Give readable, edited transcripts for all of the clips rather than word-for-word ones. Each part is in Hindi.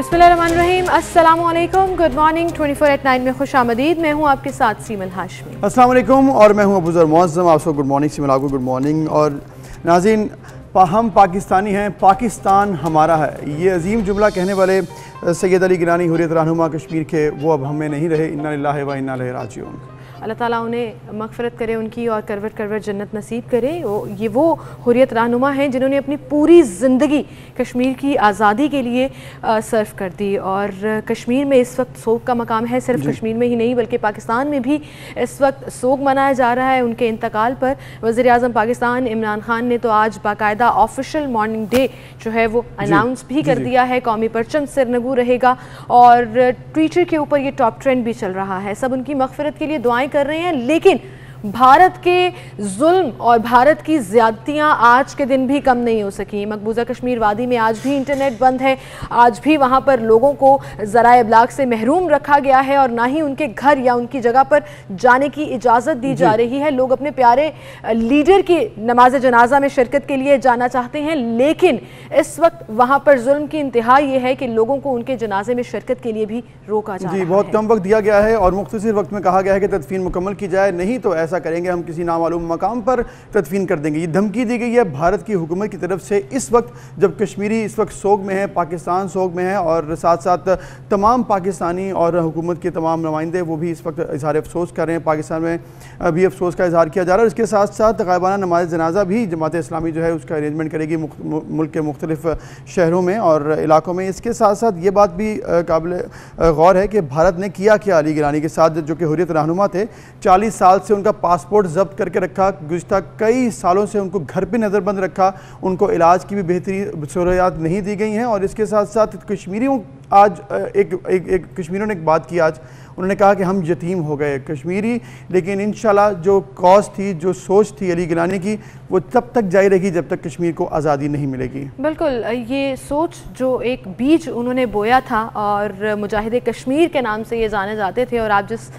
बिस्मिल्लाहिर्रहमानिर्रहीम, अस्सलामुअलैकुम, गुड मॉर्निंग। 24/9 में खुशामदीद। मैं हूँ आपके साथ सीमल हाशमी। अस्सलाम वालेकुम और मैं हूँ अबूज़र मुअज़्ज़म। आपको गुड मॉर्निंग, सीमल आपको गुड मॉर्निंग। और नाज़रीन, हम पाकिस्तानी हैं, पाकिस्तान हमारा है। ये अजीम जुमला कहने वाले सैयद अली गिलानी हुर्रियत रहनुमा कश्मीर के, वो अब हमें नहीं रहे। इन्ना लिल्लाहि व इन्ना इलैहि राजिऊन। अल्लाह ताला उन्हें मग़फ़िरत करे उनकी और करवट करवट जन्नत नसीब करे। ये वो हुर्रियत रहनुमा हैं जिन्होंने अपनी पूरी ज़िंदगी कश्मीर की आज़ादी के लिए सर्व कर दी। और कश्मीर में इस वक्त सोग का मकाम है। सिर्फ कश्मीर में ही नहीं बल्कि पाकिस्तान में भी इस वक्त सोग मनाया जा रहा है उनके इंतकाल पर। वज़ीर आज़म पाकिस्तान इमरान खान ने तो आज बाकायदा ऑफिशियल मॉर्निंग डे जो है वो अनाउंस भी कर दिया है। कौमी परचम सिरनगू रहेगा और ट्विटर के ऊपर ये टॉप ट्रेंड भी चल रहा है। सब उनकी मग़फ़िरत के लिए दुआएं कर रहे हैं, लेकिन भारत के जुल्म और भारत की ज़्यादतियाँ आज के दिन भी कम नहीं हो सकी। मकबूजा कश्मीर वादी में आज भी इंटरनेट बंद है, आज भी वहाँ पर लोगों को ज़राए इब्लाग से महरूम रखा गया है और ना ही उनके घर या उनकी जगह पर जाने की इजाज़त दी जा रही है। लोग अपने प्यारे लीडर की नमाज जनाजा में शिरकत के लिए जाना चाहते हैं, लेकिन इस वक्त वहाँ पर जुल्म की इंतहा ये है कि लोगों को उनके जनाजे में शिरकत के लिए भी रोका जा रहा है। बहुत कम वक्त दिया गया है और मुख्तसर वक्त में कहा गया है कि तदफीन मुकम्मल की जाए, नहीं तो ऐसा करेंगे हम किसी नामालूम मकाम पर तदफीन कर देंगे। ये धमकी दी गई है भारत की हुकूमत की तरफ से इस वक्त, जब कश्मीरी इस वक्त सोग में है, पाकिस्तान सोग में है और साथ साथ तमाम पाकिस्तानी और हुकूमत के तमाम नुमाइंदे वो भी इस वक्त इज़हार अफसोस कर रहे हैं। पाकिस्तान में भी अफसोस का इजहार किया जा रहा है। इसके साथ साथ गायबाना नमाज जनाजा भी जमात इस्लामी जो है उसका अरेंजमेंट करेगी मुल्क के मुख्तलिफ शहरों में और इलाकों में। इसके साथ साथ ये बात भी काबिल गौर है कि भारत ने किया क्या अली गिलानी के साथ, जो कि हुर्रियत रहनुमा थे। 40 साल से उनका पासपोर्ट जब्त करके रखा, गुज़िश्ता कई सालों से उनको घर पे नज़रबंद रखा, उनको इलाज की भी बेहतरीन सहूलियात नहीं दी गई हैं। और इसके साथ साथ कश्मीरियों आज एक कश्मीरियों ने एक बात की आज, उन्होंने कहा कि हम यतीम हो गए कश्मीरी, लेकिन इंशाल्लाह जो कॉज थी, जो सोच थी अली गिलानी की, वो तब तक जारी रहेगी जब तक कश्मीर को आज़ादी नहीं मिलेगी। बिल्कुल, ये सोच जो एक बीज उन्होंने बोया था और मुजाहिदे कश्मीर के नाम से ये जाने जाते थे, और आप जिस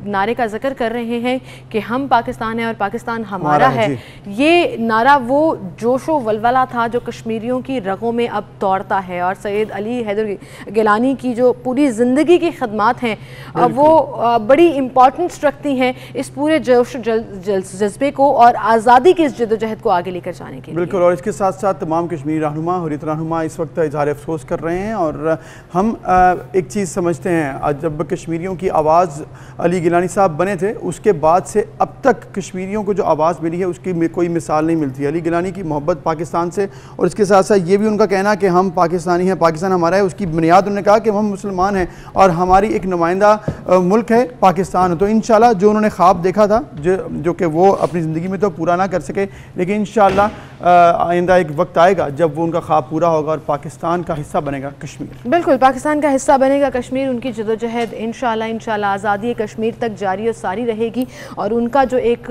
नारे का जिक्र कर रहे हैं कि हम पाकिस्तान है और पाकिस्तान हमारा है, ये नारा वो जोशो वलवला था जो कश्मीरियों की रगों में अब दौड़ता है। और सैयद अली हैदर गिलानी की जो पूरी ज़िंदगी की खदमात हैं वो बड़ी इम्पॉर्टेंस रखती हैं इस पूरे जोश जज्बे को और आज़ादी की इस जदोजहद को आगे लेकर जाने के लिए। बिल्कुल, और इसके साथ साथ तमाम कश्मीरी रहनुमा, हुर्रियत रहनुमा इस वक्त इज़हार अफसोस कर रहे हैं। और हम एक चीज़ समझते हैं, जब कश्मीरियों की आवाज़ अली गिलानी साहब बने थे उसके बाद से अब तक कश्मीरियों को जो आवाज़ मिली है उसकी कोई मिसाल नहीं मिलती। अली गिलानी की मोहब्बत पाकिस्तान से, और इसके साथ साथ ये भी उनका कहना कि हम पाकिस्तानी हैं, पाकिस्तान हमारा है, उसकी बुनियाद उन्होंने कहा कि हम मुसलमान हैं और हमारी एक नुमाइंदा मुल्क है पाकिस्तान। तो इंशाल्लाह जो उन्होंने ख्वाब देखा था, जो कि वो अपनी ज़िंदगी में तो पूरा ना कर सके, लेकिन इंशाल्लाह आइंदा एक वक्त आएगा जब वो उनका ख्वाब पूरा होगा और पाकिस्तान का हिस्सा बनेगा कश्मीर। बिल्कुल, पाकिस्तान का हिस्सा बनेगा कश्मीर। उनकी जदोजहद इंशाल्लाह आज़ादी कश्मीर तक जारी और सारी रहेगी। और उनका जो एक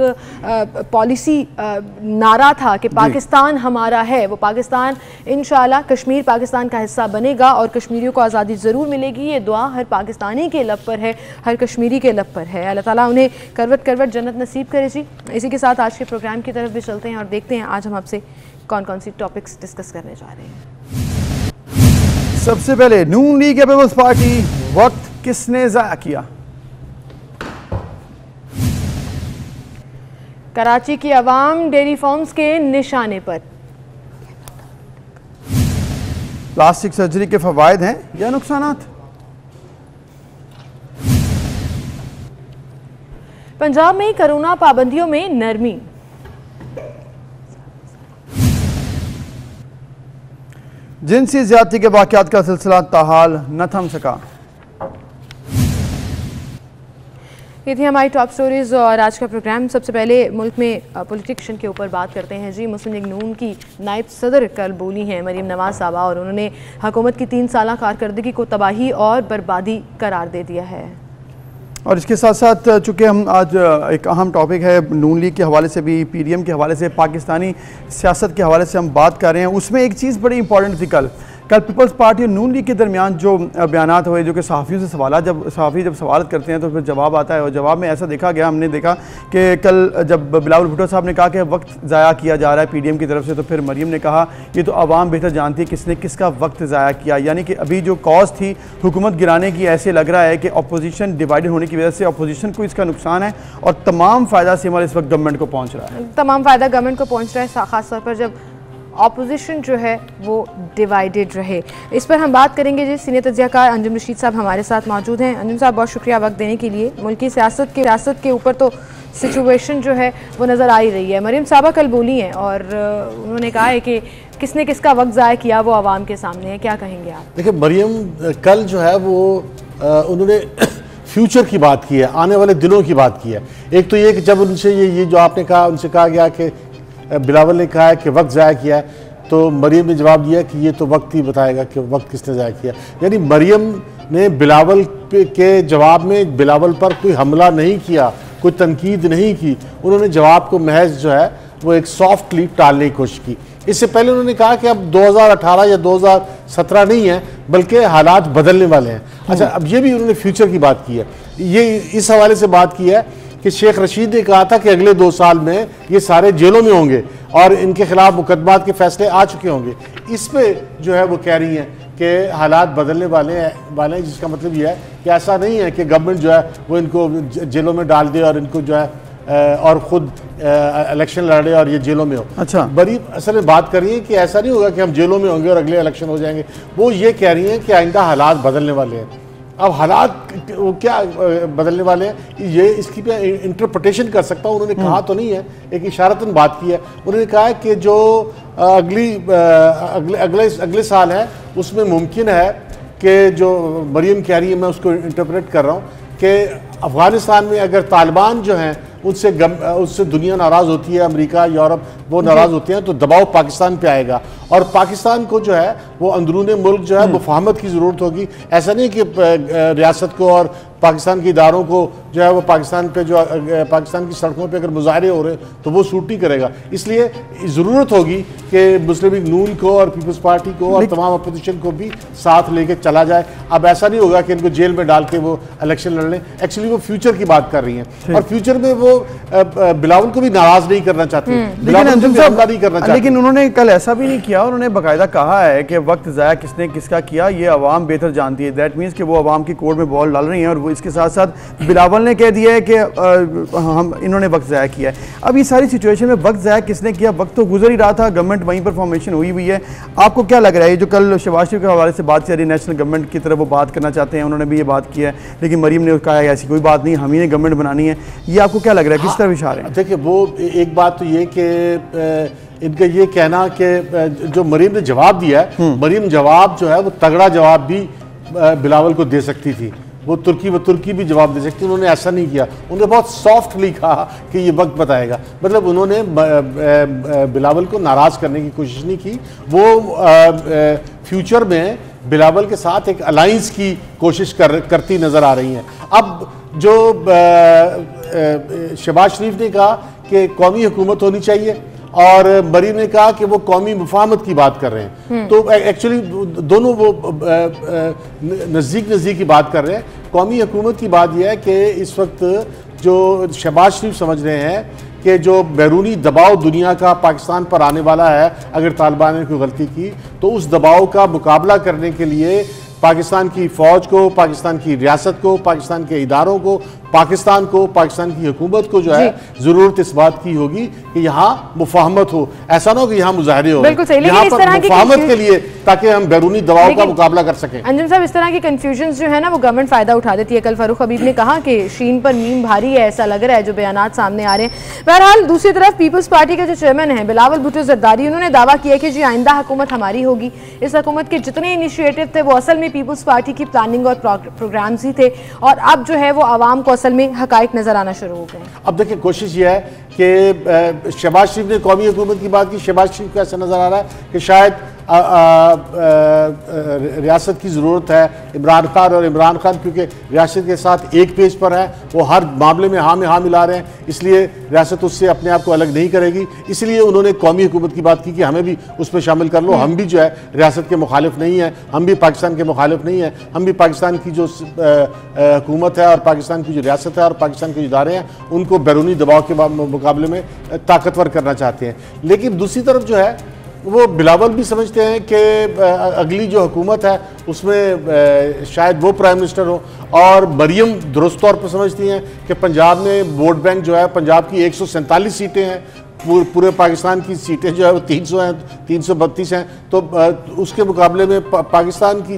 पॉलिसी नारा था कि पाकिस्तान हमारा है, वो पाकिस्तान इंशाल्लाह कश्मीर पाकिस्तान का हिस्सा बनेगा और कश्मीरियों को आज़ादी ज़रूर मिलेगी। ये दुआ हर पाकिस्तानी के लब पर है, हर कश्मीरी के लब पर है। अल्लाह ताला उन्हें करवट करवट जन्नत नसीब करे जी। इसी के साथ आज के प्रोग्राम की तरफ भी चलते हैं और देखते हैं आज हम आपसे कौन कौन सी टॉपिक्स डिस्कस करने जा रहे हैं। सबसे पहले नून लीग पीपल्स पार्टी, वक्त किसने ज़ाया किया? कराची की आवाम डेयरी फार्म्स के निशाने पर। प्लास्टिक सर्जरी के फवायद हैं या नुकसानात? पंजाब में कोरोना पाबंदियों में नरमी। जिनसी ज्यादती के वाक़यात का सिलसिला ताहाल न थम सका। ये थी हमारी टॉप स्टोरीज और आज का प्रोग्राम। सबसे पहले मुल्क में पॉलिटिशियन के ऊपर बात करते हैं जी। मुस्लिम लीग नून की नायब सदर कल बोली हैं मरीम नवाज साहबा, और उन्होंने हुकूमत की 3 साला कारकर्दगी को तबाही और बर्बादी करार दे दिया है। और इसके साथ साथ चूँकि हम आज एक अहम टॉपिक है नून लीग के हवाले से भी, पीडीएम के हवाले से, पाकिस्तानी सियासत के हवाले से हम बात कर रहे हैं, उसमें एक चीज़ बड़ी इंपॉर्टेंट थी कल कल पीपल्स पार्टी और नून लीग के दरमियान जो बयान हुए, जो कि सहाफ़ियों से सवाल, जब सहाफ़ी जब सवाल करते हैं तो फिर जवाब आता है, और जवाब में ऐसा देखा गया, हमने देखा कि कल जब बिलावल भुट्टो साहब ने कहा कि वक्त ज़ाया किया जा रहा है PDM की तरफ से, तो फिर मरीम ने कहा ये तो आवाम बेहतर जानती है किसने किसका वक्त ज़ाया किया। यानी कि अभी जो कॉज थी हुकूमत गिराने की, ऐसे लग रहा है कि अपोजिशन डिवाइडेड होने की वजह से अपोजिशन को इसका नुकसान है और तमाम फ़ायदा सिमल इस वक्त गवर्नमेंट को पहुँच रहा है, तमाम फ़ायदा गवर्नमेंट को पहुँच रहा है, ख़ासतौर पर जब ऑपोजिशन जो है वो डिवाइडेड रहे। इस पर हम बात करेंगे जी। सीनियर तज्ज़ियाकार अंजुम रशीद साहब हमारे साथ मौजूद हैं। अंजुम साहब, बहुत शुक्रिया वक्त देने के लिए। मुल्की सियासत के ऊपर तो सिचुएशन जो है वो नज़र आ ही रही है। मरीम साहबा कल बोली हैं और उन्होंने कहा है कि किसने किसका वक्त ज़ाया किया वो आवाम के सामने है। क्या कहेंगे आप? देखिए, मरीम कल जो है वो उन्होंने फ्यूचर की बात की है, आने वाले दिनों की बात की है। एक तो ये कि जब उनसे ये जो आपने कहा, उनसे कहा गया कि बिलावल ने कहा है कि वक्त ज़ाया किया है, तो मरीम ने जवाब दिया कि ये तो वक्त ही बताएगा कि वक्त किसने ज़ाया किया। यानी मरीम ने बिलावल के जवाब में बिलावल पर कोई हमला नहीं किया, कोई तनकीद नहीं की। उन्होंने जवाब को महज जो है वो एक सॉफ्टली टालने की कोशिश की। इससे पहले उन्होंने कहा कि अब 2018 या 2017 नहीं है, बल्कि हालात बदलने वाले हैं। अच्छा, अब ये भी उन्होंने फ्यूचर की बात की है। ये इस हवाले से बात की है कि शेख रशीद ने कहा था कि अगले 2 साल में ये सारे जेलों में होंगे और इनके खिलाफ मुकदमात के फैसले आ चुके होंगे। इस पे जो है वो कह रही हैं कि हालात बदलने वाले हैं, जिसका मतलब ये है कि ऐसा नहीं है कि गवर्नमेंट जो है वो इनको जेलों में डाल दे और इनको जो है और ख़ुद इलेक्शन लड़े और ये जेलों में हो। अच्छा, बड़ी असल में बात कर रही है कि ऐसा नहीं होगा कि हम जेलों में होंगे और अगले इलेक्शन हो जाएंगे। वो ये कह रही हैं कि आइंदा हालात बदलने वाले हैं। अब हालात वो क्या बदलने वाले हैं, ये इसकी पे इंटरप्रिटेशन कर सकता हूँ। उन्होंने कहा तो नहीं है, एक इशारतन बात की है। उन्होंने कहा है कि जो अगले साल है उसमें मुमकिन है कि जो मरीम कह रही है, मैं उसको इंटरप्रेट कर रहा हूँ कि अफ़गानिस्तान में अगर तालिबान जो हैं उससे दुनिया नाराज़ होती है, अमेरिका, यूरोप वो नाराज़ होते हैं, तो दबाव पाकिस्तान पे आएगा और पाकिस्तान को जो है वो अंदरूनी मुल्क जो है मुफाहमत की ज़रूरत होगी। ऐसा नहीं कि रियासत को और पाकिस्तान के इदारों को जो है वो पाकिस्तान पे जो पाकिस्तान की सड़कों पे अगर मुजाहरे हो रहे हैं तो वो सूट नहीं करेगा। इसलिए ज़रूरत होगी कि मुस्लिम लीग नून को और पीपल्स पार्टी को और तमाम अपोजिशन को भी साथ लेके चला जाए। अब ऐसा नहीं होगा कि इनको जेल में डाल के वो इलेक्शन लड़ लें। एक्चुअली वो फ्यूचर की बात कर रही हैं और फ्यूचर में वो बिलावल को भी नाराज नहीं करना चाहती, लेकिन उन्होंने कल ऐसा भी नहीं किया। उन्होंने बाकायदा कहा है कि वक्त ज़ाया किसने किसका किया ये आवाम बेहतर जानती है। दैट मीन्स कि वो आवाम की कोर्ट में बॉल डाल रही हैं और वो इसके साथ साथ बिलावल ने कह दिया है कि इन्होंने वक्त ज़ाया किया है। अब ये सारी सिचुएशन में वक्त ज़ाया किसने किया, वक्त तो गुजर ही रहा था, गवर्नमेंट वहीं पर फॉर्मेशन हुई है। आपको क्या लग रहा है, ये जो कल शहबाज शरीफ के हवाले से बात चल रही, नेशनल गवर्नमेंट की तरफ वो बात करना चाहते हैं, उन्होंने भी ये बात की है, लेकिन मरीम ने कहा है ऐसी कोई बात नहीं, हम ही ने गवर्नमेंट बनानी है। ये आपको क्या लग रहा है, किस तरफ इशारे हैं? देखिए, वो एक बात तो ये कि इनका ये कहना कि जो मरीम ने जवाब दिया है, मरीम जवाब जो है वो तगड़ा जवाब भी बिलावल को दे सकती थी, वो तुर्की भी जवाब दे सकती। उन्होंने ऐसा नहीं किया, उन्होंने बहुत सॉफ्टली कहा कि ये वक्त बताएगा। मतलब उन्होंने बिलावल को नाराज करने की कोशिश नहीं की। वो फ्यूचर में बिलावल के साथ एक अलायंस की कोशिश करती नजर आ रही हैं। अब जो शहबाज शरीफ ने कहा कि कौमी हुकूमत होनी चाहिए और मरीम ने कहा कि वो कौमी मुफाहमत की बात कर रहे हैं, तो एक्चुअली दोनों वो नज़दीक की बात कर रहे हैं। कौमी हुकूमत की बात यह है कि इस वक्त जो शहबाज शरीफ समझ रहे हैं कि जो बैरूनी दबाव दुनिया का पाकिस्तान पर आने वाला है, अगर तालिबान ने कोई गलती की तो उस दबाव का मुकाबला करने के लिए पाकिस्तान की फ़ौज को, पाकिस्तान की रियासत को, पाकिस्तान के इदारों को, पाकिस्तान की हुकूमत को जो है ज़रूरत इस बात की होगी कि यहाँ मुफाहमत हो। ऐसा ना हो कि यहाँ मुजाहरे हो, यहाँ पर मुफाहमत के लिए, ताकि हम बैरूनी दबाव का मुकाबला कर सकें। अंजुम साहब, इस तरह की कंफ्यूजन जो है ना वो गवर्नमेंट फ़ायदा उठा देती है। कल फारूक हबीब ने कहा कि शीन पर नीम भारी है, ऐसा लग रहा है जो बयानात सामने आ रहे हैं। बहरहाल दूसरी तरफ पीपल्स पार्टी के जो चेयरमैन हैं बिलावल भुट्टो जरदारी, उन्होंने दावा किया कि जी आइंदा हुकूमत हमारी होगी। इस हुकूमत के जितने इनिशिएटिव थे वो असल में पीपल्स पार्टी की प्लानिंग और प्रोग्राम्स ही थे और अब जो है वो आवाम को असल में हकाइक नजर आना शुरू हो गए। अब देखिए, कोशिश ये है कि शहबाज शरीफ ने कौमी हुकूमत की बात की। शहबाज शरीफ को ऐसा नजर आ रहा है कि शायद रियासत की ज़रूरत है इमरान खान, और इमरान खान क्योंकि रियासत के साथ एक पेज पर है, वो हर मामले में हाँ में हाँ मिला रहे हैं, इसलिए रियासत उससे अपने आप को अलग नहीं करेगी। इसलिए उन्होंने कौमी हुकूमत की बात की कि हमें भी उसमें शामिल कर लो, हम भी जो है रियासत के मुखालिफ नहीं है, हम भी पाकिस्तान के मुखालिफ नहीं है, हम भी पाकिस्तान की जो हुकूमत है और पाकिस्तान की जो रियासत है और पाकिस्तान के जो इदारे हैं उनको बैरूनी दबाव के मुकाबले में ताकतवर करना चाहते हैं। लेकिन दूसरी तरफ जो है वो बिलावल भी समझते हैं कि अगली जो हुकूमत है उसमें शायद वो प्राइम मिनिस्टर हो, और मरियम दुरुस्त तौर पर समझती हैं कि पंजाब में वोट बैंक जो है, पंजाब की 147 सीटें हैं, पूरे पाकिस्तान की सीटें जो है वो 300 हैं, 332 हैं, तो उसके मुकाबले में पाकिस्तान की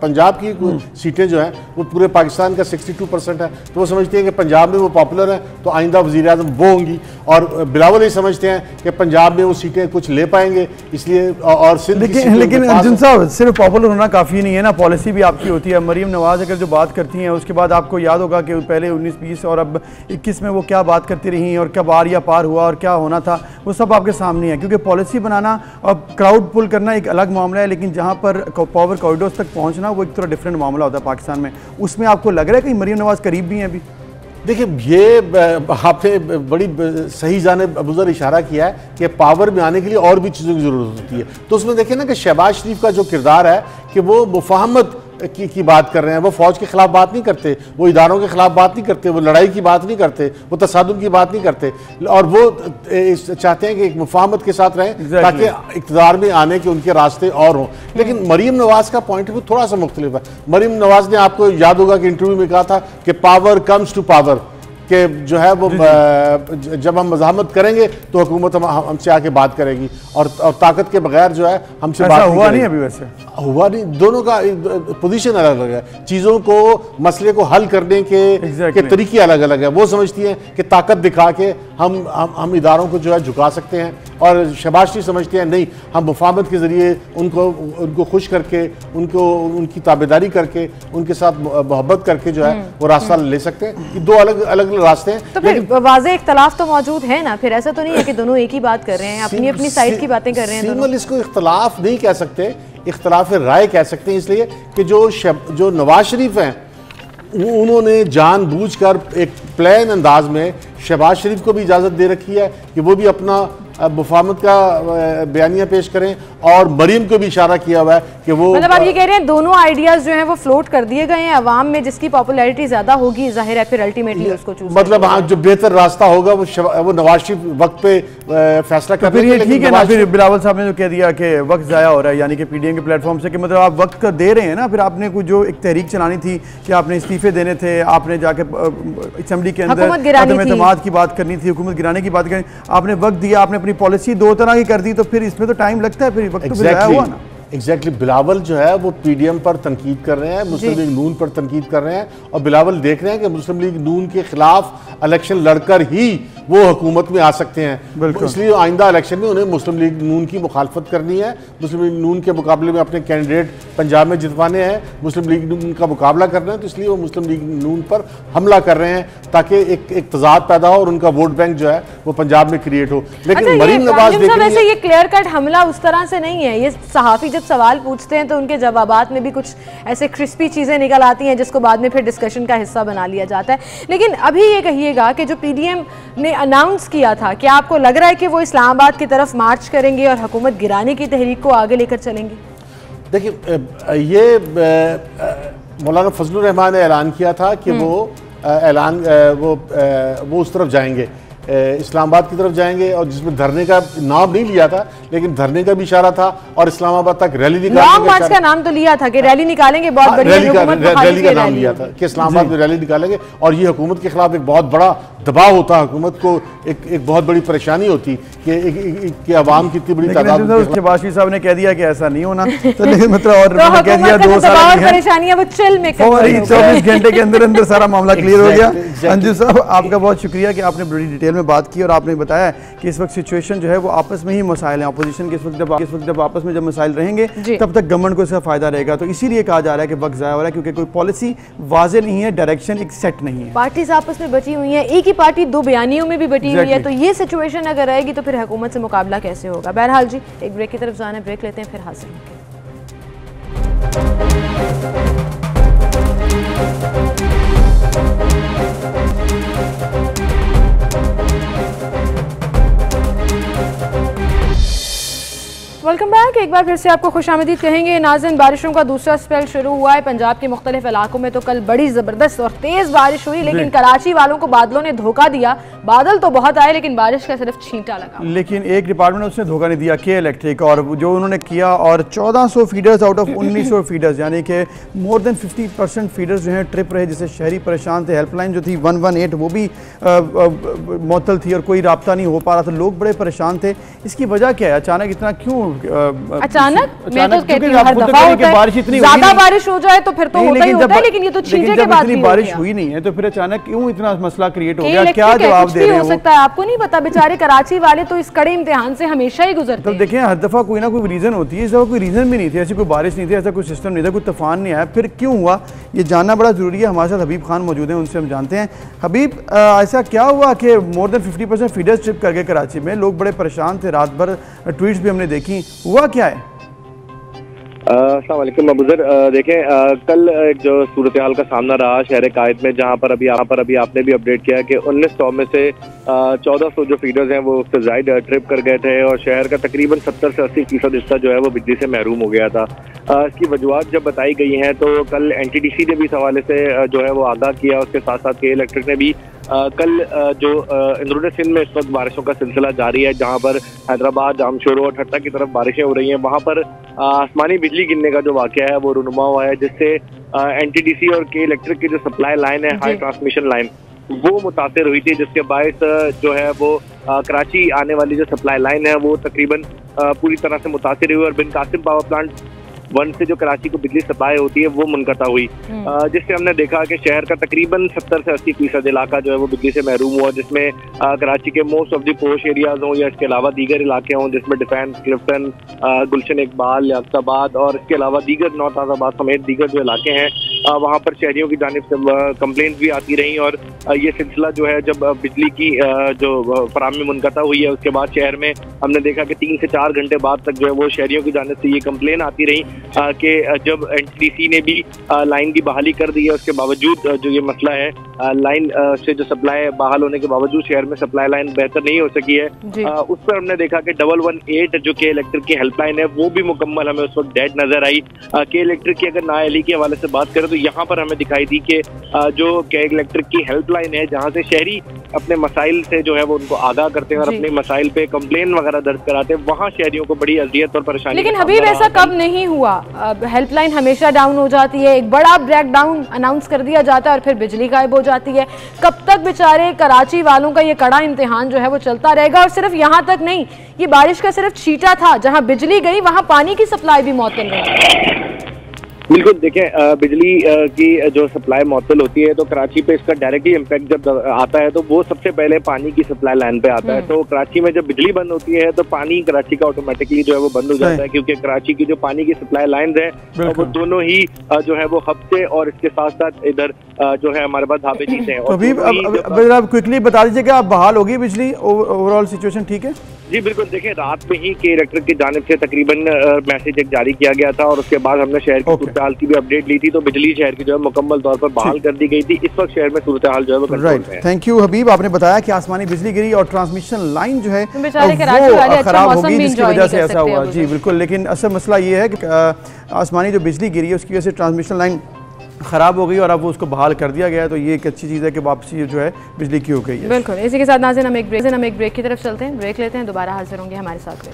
पंजाब की सीटें जो हैं वो पूरे पाकिस्तान का 62% है। तो वो समझते हैं कि पंजाब में वो पॉपुलर है तो आइंदा वज़ीर आज़म वो होंगी, और बिलावल ये समझते हैं कि पंजाब में वो सीटें कुछ ले पाएंगे, इसलिए और सिंध लेकिन अर्जुन साहब सिर्फ पॉपुलर होना काफ़ी नहीं है ना, पॉलिसी भी आपकी होती है। मरीम नवाज अगर जो बात करती हैं उसके बाद आपको याद होगा कि पहले 19-20 और अब 21 में वो क्या बात करती रही और कब आर या पार हुआ और क्या होना था, वो सब आपके सामने है। क्योंकि पॉलिसी बनाना और क्राउड पुल करना एक अलग मामला है, लेकिन जहां पर पावर कॉरिडोर्स तक पहुंचना वो एक थोड़ा डिफरेंट मामला होता है पाकिस्तान में। उसमें आपको लग रहा है कि मरीम नवाज करीब भी हैं अभी? देखिए, ये आपने बड़ी सही जानिब अबूज़र इशारा किया है कि पावर में आने के लिए और भी चीज़ों की ज़रूरत होती है। तो उसमें देखिए ना कि शहबाज शरीफ का जो किरदार है कि वो मुफाहमत की बात कर रहे हैं, वो फौज के खिलाफ बात नहीं करते, वो इदारों के खिलाफ बात नहीं करते, वो लड़ाई की बात नहीं करते, वो तसादुम की बात नहीं करते, और वो चाहते हैं कि एक मुफाहमत के साथ रहें ताकि इक़्तिदार में आने के उनके रास्ते और हों। लेकिन मरीम नवाज का पॉइंट वो थोड़ा सा मुख्तलिफ है। मरीम नवाज ने, आपको याद होगा कि इंटरव्यू में कहा था कि पावर कम्स टू पावर, कि जो है वो जब हम मज़ाहमत करेंगे तो हुकूमत हमसे आके बात करेगी, और ताकत के बगैर जो है हमसे बात हुआ नहीं अभी, वैसे हुआ नहीं। दोनों का पोजीशन अलग अलग है, चीज़ों को मसले को हल करने के तरीके अलग अलग है। वो समझती हैं कि ताकत दिखा के हम इदारों को जो है झुका सकते हैं, और शहबाज शरीफ समझते हैं नहीं, हम मुफाहमत के ज़रिए उनको खुश करके, उनकी ताबेदारी करके, उनके साथ मोहब्बत करके जो है वो रास्ता ले सकते हैं। ये दो अलग अलग रास्ते हैं। तो फिर वाज़े इख्तलाफ तो मौजूद है ना, फिर ऐसा तो नहीं है कि दोनों एक ही बात कर रहे हैं, अपनी अपनी साइड की बातें कर रहे हैं दोनों। इसको इख्तलाफ नहीं कह सकते, इख्तलाफ राय कह सकते हैं, इसलिए कि जो नवाज शरीफ हैं उन्होंने जानबूझकर एक प्लान अंदाज में शहबाज शरीफ को भी इजाज़त दे रखी है कि वो भी अपना मुफाहमत का बयानिया पेश करें, और मरीम को भी इशारा किया हुआ है कि वो, मतलब आप ये कह रहे हैं दोनों आइडियाज जो हैं वो फ्लोट कर दिए गए हैं अवाम में, जिसकी पॉपुलैरिटी ज्यादा होगी जाहिर है फिर अल्टीमेटली उसको चूज, मतलब हाँ जो बेहतर रास्ता होगा वो नवाज शरीफ वक्त पे फैसला कर रहे हैं। ठीक है ना, फिर बिलावल साहब ने जो कह दिया कि वक्त ज़ाया हो रहा है, यानी कि पीडीएम के प्लेटफॉर्म से, कि मतलब आप वक्त दे रहे हैं ना, फिर आपने कुछ जो एक तहरीक चलानी थी कि आपने इस्तीफे देने थे, आपने जाके असेंबली के अंदर एतमाद की बात करनी थी, हुकूमत गिराने की बात करनी, आपने वक्त दिया, आपने अपनी पॉलिसी दो तरह की कर दी, तो फिर इसमें तो टाइम लगता है, फिर वक्त तो ज़ाया हुआ ना। एग्जैक्टली बिलावल जो है वो पीडीएम पर तनकीद कर रहे हैं, मुस्लिम लीग नून पर तनकीद कर रहे हैं, और बिलावल देख रहे हैं कि मुस्लिम लीग नून के खिलाफ इलेक्शन लड़कर ही वो हुकूमत में आ सकते हैं। इसलिए आइंदा इलेक्शन में उन्हें मुस्लिम लीग नून की मुखालफत करनी है, मुस्लिम लीग नून के मुकाबले में अपने कैंडिडेट पंजाब में जितवाने हैं, मुस्लिम लीग नून का मुकाबला करना है, तो इसलिए वो मुस्लिम लीग नून पर हमला कर रहे हैं ताकि एक तजाद पैदा हो और उनका वोट बैंक जो है वो पंजाब में क्रिएट हो। लेकिन मरीम नवाज वैसे ये क्लियर कट हमला उस तरह से नहीं है, ये सहाफ़ी जब सवाल पूछते हैं तो उनके जवाबात में भी कुछ ऐसे क्रिस्पी चीज़ें निकल आती हैं जिसको बाद में फिर डिस्कशन का हिस्सा बना लिया जाता है। लेकिन अभी ये कहिएगा कि जो पीडीएम ने अनाउंस किया था, क्या आपको लग रहा है कि वो इस्लामाबाद की तरफ मार्च करेंगे और हुकूमत गिराने की तहरीक को आगे लेकर चलेंगे? देखिए, ये मौलाना फजलुर रहमान ने ऐलान किया था कि वो उस तरफ जाएंगे, इस्लामाबाद की तरफ जाएंगे, और जिसमें धरने का नाम नहीं लिया था लेकिन धरने का भी इशारा था, और इस्लामाबाद तक रैली निकालने का नाम तो लिया था कि रैली निकालेंगे, बहुत बड़ी रैली का नाम लिया था कि इस्लामाबाद में रैली निकालेंगे, और ये हुकूमत के खिलाफ एक बहुत बड़ा दबाव होता, हुकूमत को एक बहुत बड़ी परेशानी होती कि अवाम की इतनी बड़ी तादाद। शहबाज शरीफ साहब ने कह दिया कि ऐसा नहीं होना, तो मतलब और कह दिया 2 साल परेशानियां वो चिल में 24 घंटे के अंदर अंदर सारा मामला क्लियर हो गया। अंजू साहब, आपका बहुत शुक्रिया कि आपने बड़ी डिटेल में बात की, और आपने बताया कि इस वक्त सिचुएशन जो है वो आपस में ही मसाइल हैं, अपोजिशन के इस वक्त जब आपस में जब मसाइल रहेंगे तब तक गवर्नमेंट को इसका फायदा रहेगा। तो इसीलिए कहा जा रहा है कि वक्त ज़ाया हो रहा है, क्योंकि कोई पॉलिसी वाज़ेह नहीं है, डायरेक्शन एक सेट नहीं है, पार्टीज आपस में बची हुई हैं, एक ही की पार्टी दो बयानियों में भी बटी हुई है, तो ये सिचुएशन अगर रहेगी तो फिर हुकूमत से मुकाबला कैसे होगा। बहरहाल जी, एक ब्रेक की तरफ जाना है, ब्रेक लेते हैं, फिर हाजिर होंगे। Welcome back. एक बार फिर से आपको खुशामदीद कहेंगे। नाज़रीन, बारिशों का दूसरा स्पेल शुरू हुआ है पंजाब के मुख्तलिफ इलाकों में। तो कल बड़ी ज़बरदस्त और तेज़ बारिश हुई, लेकिन कराची वालों को बादलों ने धोखा दिया। बादल तो बहुत आए लेकिन बारिश का सिर्फ छींटा लगा। लेकिन एक डिपार्टमेंट उसने धोखा नहीं दिया, के इलेक्ट्रिक, और जो उन्होंने किया, और 1400 फीडर्स आउट ऑफ 1900 फीडर्स, यानी कि मोर देन 50% फीडर्स जो हैं ट्रिप रहे, जिससे शहरी परेशान थे। हेल्पलाइन जो थी 118 वो भी मुअत्तल थी और कोई राब्ता नहीं हो पा रहा था, लोग बड़े परेशान थे। इसकी वजह क्या है? अचानक इतना क्यों? अचानक मैं तो कहती हूं हर दफा होता है, बारिश इतनी ज्यादा बारिश हो जाए तो फिर तो होता ही होता है, लेकिन ये तो छींटे के बाद भी बारिश हुई नहीं है, तो फिर अचानक क्यों इतना मसला क्रिएट हो गया? क्या जवाब दे रहे हो सकता है? आपको नहीं पता, बेचारे कराची वाले तो इस कड़े इम्तिहान से हमेशा ही गुजरते हैं। तो देखें, हर दफा कोई ना कोई रीजन होती है, इस दफा कोई रीजन भी नहीं थी, ऐसी कोई बारिश नहीं थी, ऐसा कोई सिस्टम नहीं था, कोई तूफान नहीं आया, फिर क्यों हुआ ये जानना बड़ा जरूरी है। हमारे साथ हबीब खान मौजूद हैं, उनसे हम जानते हैं। हबीब, ऐसा क्या हुआ कि मोर देन 50% फीडर्स ट्रिप कर गए कराची में? लोग बड़े परेशान थे, रात भर ट्वीट्स भी हमने देखी, हुआ क्या है? अस्सलाम वालेकुम अबूज़र। देखें, कल एक जो सूरत हाल का सामना रहा शहर कायद में, जहाँ पर अभी आपने भी अपडेट किया कि 1900 में से 1400 जो फीडर्स हैं वो उससे ज़ायद ट्रिप कर गए थे और शहर का तकरीबन 70 से 80% हिस्सा जो है वो बिजली से महरूम हो गया था। इसकी वजूहत जब बताई गई हैं तो कल NTDC ने भी इस हवाले से जो है वो आगाह किया। उसके साथ साथ के इलेक्ट्रिक ने भी कल जो अंदरूनी सिंध में इस वक्त बारिशों का सिलसिला जारी है, जहां पर हैदराबाद, जामशोरो और ठट्टा की तरफ बारिशें हो रही हैं, वहां पर आसमानी बिजली गिरने का जो वाकया है वो रुनुमा हुआ है, जिससे NTDC और के इलेक्ट्रिक की जो सप्लाई लाइन है, हाई ट्रांसमिशन लाइन, वो मुतासिर हुई थी, जिसके बायस जो है वो कराची आने वाली जो सप्लाई लाइन है वो तकरीबन पूरी तरह से मुतासिर हुई और बिन कासिम पावर प्लांट 1 से जो कराची को बिजली सप्लाई होती है वो मुनक़ता हुई, जिससे हमने देखा कि शहर का तकरीबन 70 से 80% इलाका जो है वो बिजली से महरूम हुआ, जिसमें कराची के मोस्ट ऑफ द पोश एरियाज हों या इसके अलावा दीगर इलाके हों, जिसमें डिफेंस, क्लिफ्टन, गुलशन इकबाल, याकूबाद और इसके अलावा दीगर नौताज़ाबाद समेत दीगर जो इलाके हैं वहाँ पर शहरियों की जानिब से कंप्लेंट्स भी आती रहीं। और ये सिलसिला जो है जब बिजली की जो फराहमी मुनक़ता हुई है, उसके बाद शहर में हमने देखा कि 3 से 4 घंटे बाद तक जो है वो शहरियों की जानिब से ये कंप्लेन आती रही कि जब NTDC ने भी लाइन की बहाली कर दी है, उसके बावजूद जो ये मसला है लाइन से जो सप्लाई बहाल होने के बावजूद शहर में सप्लाई लाइन बेहतर नहीं हो सकी है, उस पर हमने देखा कि 118 जो के इलेक्ट्रिक की हेल्पलाइन है वो भी मुकम्मल हमें उस वक्त डेड नजर आई। के इलेक्ट्रिक की अगर नाअहली के हवाले से बात करें तो यहाँ पर हमें दिखाई दी कि जो के इलेक्ट्रिक की हेल्पलाइन है, जहाँ से शहरी अपने मसाइल से जो है वो उनको आगाह करते हैं और अपने मसाइल पे कंप्लेन वगैरह दर्ज कराते हैं, वहाँ शहरियों को बड़ी अजियत और परेशानी। लेकिन हबीब, ऐसा कब नहीं हुआ? हेल्पलाइन हमेशा डाउन हो जाती है, एक बड़ा ब्रेकडाउन अनाउंस कर दिया जाता है और फिर बिजली गायब हो जाती है। कब तक बेचारे कराची वालों का ये कड़ा इम्तिहान जो है वो चलता रहेगा? और सिर्फ यहाँ तक नहीं, ये बारिश का सिर्फ छींटा था, जहाँ बिजली गई वहाँ पानी की सप्लाई भी मुअत्तल रही। बिल्कुल, देखें, बिजली की जो सप्लाई मुअत्तल होती है तो कराची पे इसका डायरेक्टली इम्पैक्ट जब आता है तो वो सबसे पहले पानी की सप्लाई लाइन पे आता है। तो कराची में जब बिजली बंद होती है तो पानी कराची का ऑटोमेटिकली जो है वो बंद हो जाता है, क्योंकि कराची की जो पानी की सप्लाई लाइन है वो दोनों ही जो है वो हब से और इसके साथ साथ इधर जो है हमारे पास धाबे चीजें हैं। अब क्विकली बता दीजिए कि आप बहाल होगी बिजली, ओवरऑल सिचुएशन ठीक है? जी बिल्कुल, देखें, रात में ही के इलेक्ट्रिक की जानिब से तकरीबन मैसेज एक जारी किया गया था और उसके बाद हमने शहर की सूरत हाल की भी अपडेट ली थी, तो बिजली शहर की जो है मुकम्मल तौर पर बहाल कर दी गई थी। इस वक्त शहर में सूरत हाल जो है वो कंट्रोल में है। थैंक यू हबीब, आपने बताया कि आसमानी बिजली गिरी और ट्रांसमिशन लाइन जो है वो खराब होगी, जिसकी वजह से ऐसा हुआ। जी बिल्कुल, लेकिन असल मसला ये है कि आसमानी जो बिजली गिरी है उसकी वजह से ट्रांसमिशन लाइन ख़राब हो गई और अब वो उसको बहाल कर दिया गया है, तो ये एक अच्छी चीज़ है कि वापसी जो है बिजली की हो गई है। बिल्कुल, इसी के साथ नाज़रीन हम एक ब्रेक की तरफ चलते हैं, ब्रेक लेते हैं, दोबारा हाजिर होंगे हमारे साथ में।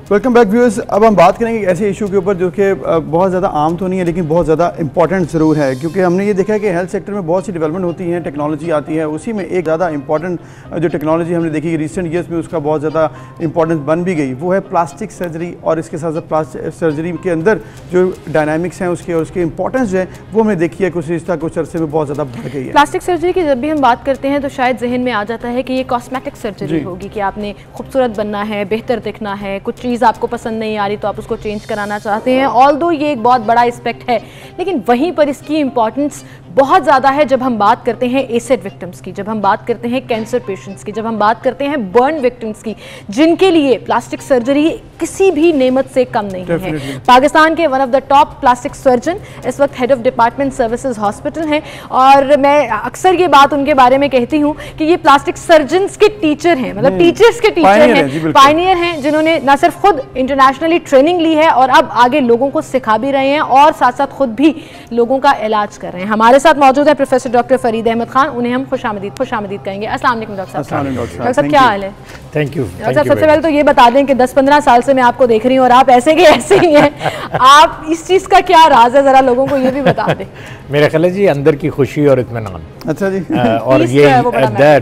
Welcome back viewers. अब हम बात करेंगे एक ऐसे इशू के ऊपर जो कि बहुत ज़्यादा आम तो नहीं है लेकिन बहुत ज़्यादा इंपॉर्टेंट ज़रूर है, क्योंकि हमने ये देखा है कि हेल्थ सेक्टर में बहुत सी डेवलपमेंट होती हैं, टेक्नोलॉजी आती है, उसी में एक ज़्यादा इंपॉर्टेंट जो टेक्नोलॉजी हमने देखी रिसेंट ईयर्स में उसका बहुत ज़्यादा इंपॉर्टेंस बन भी गई, वो है प्लास्टिक सर्जरी। और इसके साथ साथ प्लास्टिक सर्जरी के अंदर जो डायनामिक्स हैं उसके और उसकी इंपॉर्टेंस जो है वो हमने देखी है कुछ रिश्ता कुछ अरसे में बहुत ज़्यादा बढ़ गई है। प्लास्टिक सर्जरी की जब भी हम बात करते हैं तो शायद जहन में आ जाता है कि ये कॉस्मेटिक सर्जरी होगी, कि आपने खूबसूरत बनना है, बेहतर दिखना है, कुछ चीज़ आपको पसंद नहीं आ रही तो आप उसको चेंज कराना चाहते हैं। ऑल्दो ये एक बहुत बड़ा एस्पेक्ट है, लेकिन वहीं पर इसकी इंपॉर्टेंस बहुत ज़्यादा है जब हम बात करते हैं एसिड विक्टिम्स की, जब हम बात करते हैं कैंसर पेशेंट्स की, जब हम बात करते हैं बर्न विक्टिम्स की, जिनके लिए प्लास्टिक सर्जरी किसी भी नेमत से कम नहीं है। पाकिस्तान के one of the top plastic surgeon इस वक्त head of department services hospital हैं, और मैं अक्सर ये बात उनके बारे में कहती हूँ कि ये प्लास्टिक सर्जन्स के टीचर हैं, मतलब टीचर्स के टीचर हैं, पायनियर हैं, जिन्होंने न सिर्फ खुद इंटरनेशनली ट्रेनिंग ली है और अब आगे लोगों को सिखा भी रहे हैं और साथ साथ खुद भी लोगों का इलाज कर रहे हैं। हमारे साथ मौजूद है प्रोफेसर डॉक्टर फरीद अहमद खान, उन्हें हम खुशामदीद कहेंगे। अस्सलाम वालेकुम डॉक्टर साहब। डॉक्टर साहब क्या हाल है? Thank you. डॉक्टर साहब सबसे पहले तो ये बता दें कि 10-15 साल से मैं आपको देख रही हूँ और आप ऐसे के ऐसे ही हैं, आप इस चीज़ का क्या राज है, ज़रा लोगों को ये भी बता दें। मेरा ख्याल है जी अंदर की खुशी और इत्मीनान। अच्छा जी।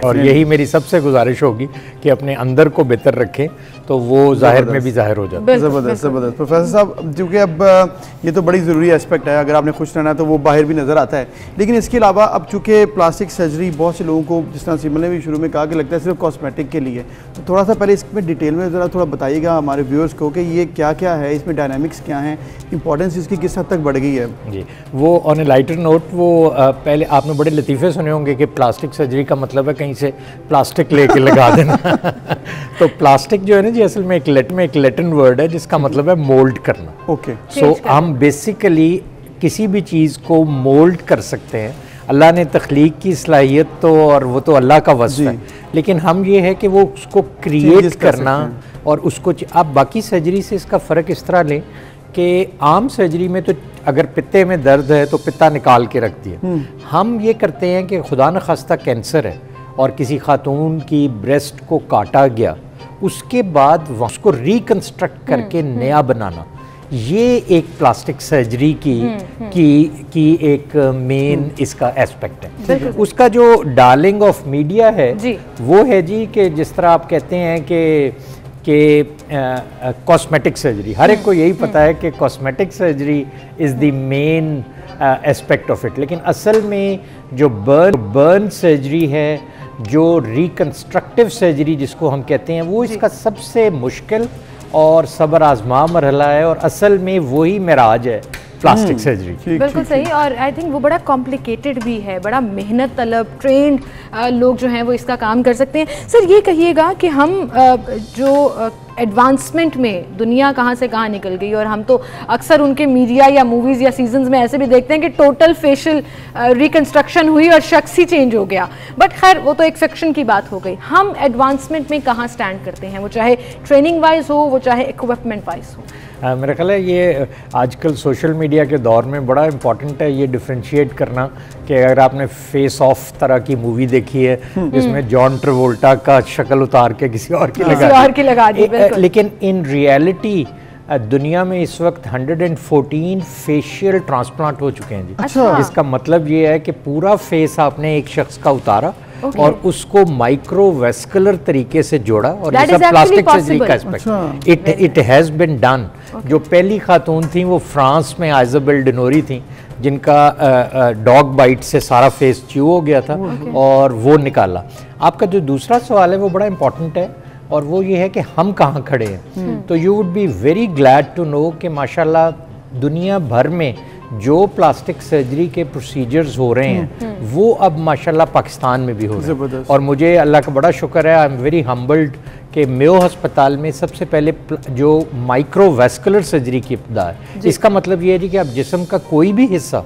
और यही मेरी सबसे गुजारिश होगी कि अपने अंदर को बेहतर रखें तो वो जाहिर में भी जाहिर हो जाता है। ज़बरदस्त ज़बरदस्त। प्रोफेसर साहब, क्योंकि अब ये तो बड़ी ज़रूरी एस्पेक्ट है, अगर आपने खुश रहना है तो वो बाहर भी नज़र आता है, लेकिन इसके अलावा अब चूँकि प्लास्टिक सर्जरी बहुत से लोगों को, जिस तरह सिमल ने भी शुरू में कहा कि लगता है सिर्फ कॉस्मेटिक के लिए, तो थोड़ा सा पहले इसमें डिटेल में ज़रा थोड़ा बताइएगा हमारे व्यूअर्स को कि ये क्या क्या है, इसमें डायनामिक्स क्या हैं, इंपॉर्टेंस इसकी किस हद तक बढ़ गई है। जी, वो ऑन ए लाइटर नोट, वो पहले आपने बड़े लतीफ़े सुने होंगे कि प्लास्टिक सर्जरी का मतलब है कहीं से प्लास्टिक लेके लगा देना। तो प्लास्टिक जो है ना जी, असल में एक लैटिन वर्ड है जिसका मतलब है मोल्ड करना। ओके। सो हम बेसिकली किसी भी चीज़ को मोल्ड कर सकते हैं। अल्लाह ने तख्लीक की सलाहियत तो, और वो तो अल्लाह का वस्फ है, लेकिन हम ये है कि वो उसको क्रिएट करना और उसको आप बाकी सर्जरी से इसका फ़र्क इस तरह लें कि आम सर्जरी में तो अगर पित्ते में दर्द है तो पित्ता निकाल के रख दिया। हम ये करते हैं कि खुदा न खास्ता कैंसर है और किसी खातून की ब्रेस्ट को काटा गया, उसके बाद उसको रिकन्स्ट्रक्ट करके नया बनाना, ये एक प्लास्टिक सर्जरी की एक मेन इसका एस्पेक्ट है। उसका जो डार्लिंग ऑफ मीडिया है वो है जी कि जिस तरह आप कहते हैं कि कॉस्मेटिक सर्जरी, हर एक को यही पता है कि cosmetic surgery is the main aspect of it, लेकिन असल में जो बर्न सर्जरी है, जो रिकन्स्ट्रक्टिव सर्जरी जिसको हम कहते हैं, वो इसका सबसे मुश्किल और सब्र आजमा मरहला है, और असल में वही मेराज है प्लास्टिक सर्जरी। बिल्कुल सही। और आई थिंक वो बड़ा कॉम्प्लिकेटेड भी है, बड़ा मेहनत तलब, ट्रेंड लोग जो हैं वो इसका काम कर सकते हैं। सर ये कहिएगा कि हम जो एडवांसमेंट में दुनिया कहाँ से कहाँ निकल गई, और हम तो अक्सर उनके मीडिया या मूवीज़ या सीजन्स में ऐसे भी देखते हैं कि टोटल फेशियल रिकन्स्ट्रक्शन हुई और शख्स ही चेंज हो गया, बट खैर वो तो एक फिक्शन की बात हो गई। हम एडवांसमेंट में कहाँ स्टैंड करते हैं, वो चाहे ट्रेनिंग वाइज हो, वो चाहे इक्विपमेंट वाइज हो? मेरा ख्याल है ये आजकल सोशल मीडिया के दौर में बड़ा इम्पॉर्टेंट है ये डिफ्रेंशिएट करना कि अगर आपने फेस ऑफ तरह की मूवी देखी है जिसमें जॉन ट्रेवोल्टा का शक्ल उतार के किसी और की लगा दी, लेकिन इन रियलिटी दुनिया में इस वक्त 114 फेशियल ट्रांसप्लांट हो चुके हैं जी। अच्छा। इसका मतलब ये है कि पूरा फेस आपने एक शख्स का उतारा और उसको माइक्रोवेस्कुलर तरीके से जोड़ा, और ये सब प्लास्टिक सर्जरी का aspect it has been done. जो पहली खातून थी वो फ्रांस में आइजाबेल डिनोरी थी, जिनका डॉग बाइट से सारा फेस च्यू हो गया था और वो निकाला। आपका जो दूसरा सवाल है वो बड़ा इंपॉर्टेंट है, और वो ये है कि हम कहाँ खड़े हैं। तो you would be very glad to know कि माशाल्लाह दुनिया भर में जो प्लास्टिक सर्जरी के प्रोसीजर्स हो रहे हैं वो अब माशाल्लाह पाकिस्तान में भी हो रहे हैं, और मुझे अल्लाह का बड़ा शुक्र है, आई एम वेरी हम्बल्ड कि मेयो अस्पताल में सबसे पहले जो माइक्रोवेस्कुलर सर्जरी की इब्तिदा है। इसका मतलब ये है कि आप जिस्म का कोई भी हिस्सा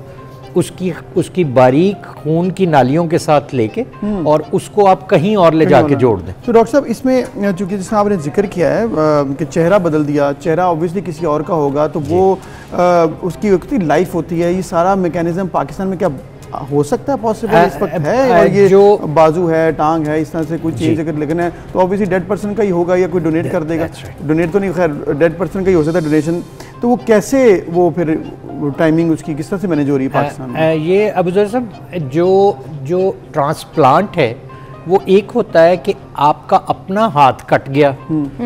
उसकी बारीक खून की नालियों के साथ लेके और उसको आप कहीं और ले जाके जोड़ दें। तो डॉक्टर साहब इसमें चूँकि जिस आपने जिक्र किया है कि चेहरा बदल दिया, चेहरा ऑब्वियसली किसी और का होगा तो वो उसकी लाइफ होती है, ये सारा मैकेनिज्म पाकिस्तान में क्या हो सकता है पॉसिबल इस वक्त है, और ये जो बाजू है, टांग है, इस तरह से कोई चीज़ अगर लगना है तो ऑब्वियसली डेड पर्सन का ही होगा या कोई डोनेट कर देगा। डोनेट तो नहीं, खैर डेड पर्सन का ही हो सकता है डोनेशन। तो वो कैसे, वो फिर टाइमिंग उसकी किस तरह से मैनेज हो रही है पाकिस्तान में? ये अबू ज़र साहब, जो ट्रांसप्लांट है वो एक होता है कि आपका अपना हाथ कट गया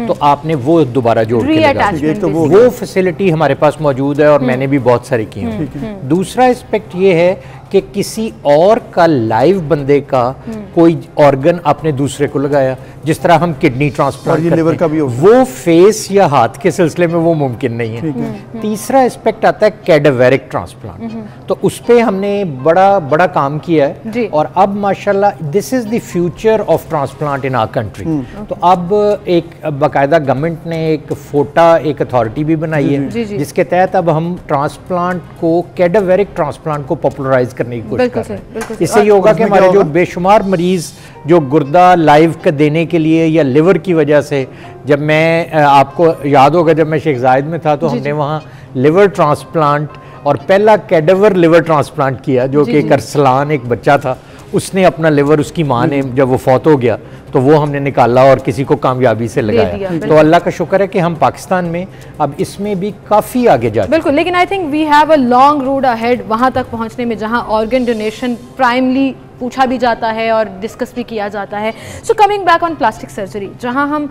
तो आपने वो दोबारा जोड़ के लगा, तो वो फैसिलिटी हमारे पास मौजूद है और मैंने भी बहुत सारी की हैं। दूसरा एस्पेक्ट ये है कि किसी और का लाइव बंदे का कोई ऑर्गन आपने दूसरे को लगाया, जिस तरह हम किडनी ट्रांसप्लांट लिवर का भी वो फेस या हाथ के सिलसिले में वो मुमकिन नहीं है। तीसरा एस्पेक्ट आता है कैडावेरिक ट्रांसप्लांट, तो उस पर हमने बड़ा काम किया है और अब माशाल्लाह this is the future of transplant in our country. तो अब एक बाकायदा गवर्नमेंट ने एक फोटा, एक अथॉरिटी भी बनाई है जिसके तहत अब हम ट्रांसप्लांट को, कैडावेरिक ट्रांसप्लांट को पॉपुलराइज करने की कोशिश कर रहे हैं। इससे ये होगा कि हमारे जो बेशुमार मरीज जो गुर्दा लाइव का देने के लिए या लिवर की वजह से, जब मैं आपको याद होगा जब मैं शेख जायद में था तो हमने वहाँ लिवर ट्रांसप्लांट और पहला कैडावर लिवर ट्रांसप्लांट किया, जो कि एक अरसलान एक बच्चा था, उसने अपना लिवर, उसकी माँ ने जब वो फौत हो गया तो वो हमने निकाला और किसी को कामयाबी से लगाया। तो अल्लाह का शुक्र है कि हम पाकिस्तान में अब इसमें भी काफ़ी आगे जा चुके हैं। बिल्कुल, लेकिन I think we have a long road ahead वहाँ तक पहुँचने में जहाँ ऑर्गन डोनेशन प्राइमली पूछा भी जाता है और डिस्कस भी किया जाता है। So coming back on plastic surgery, जहां हम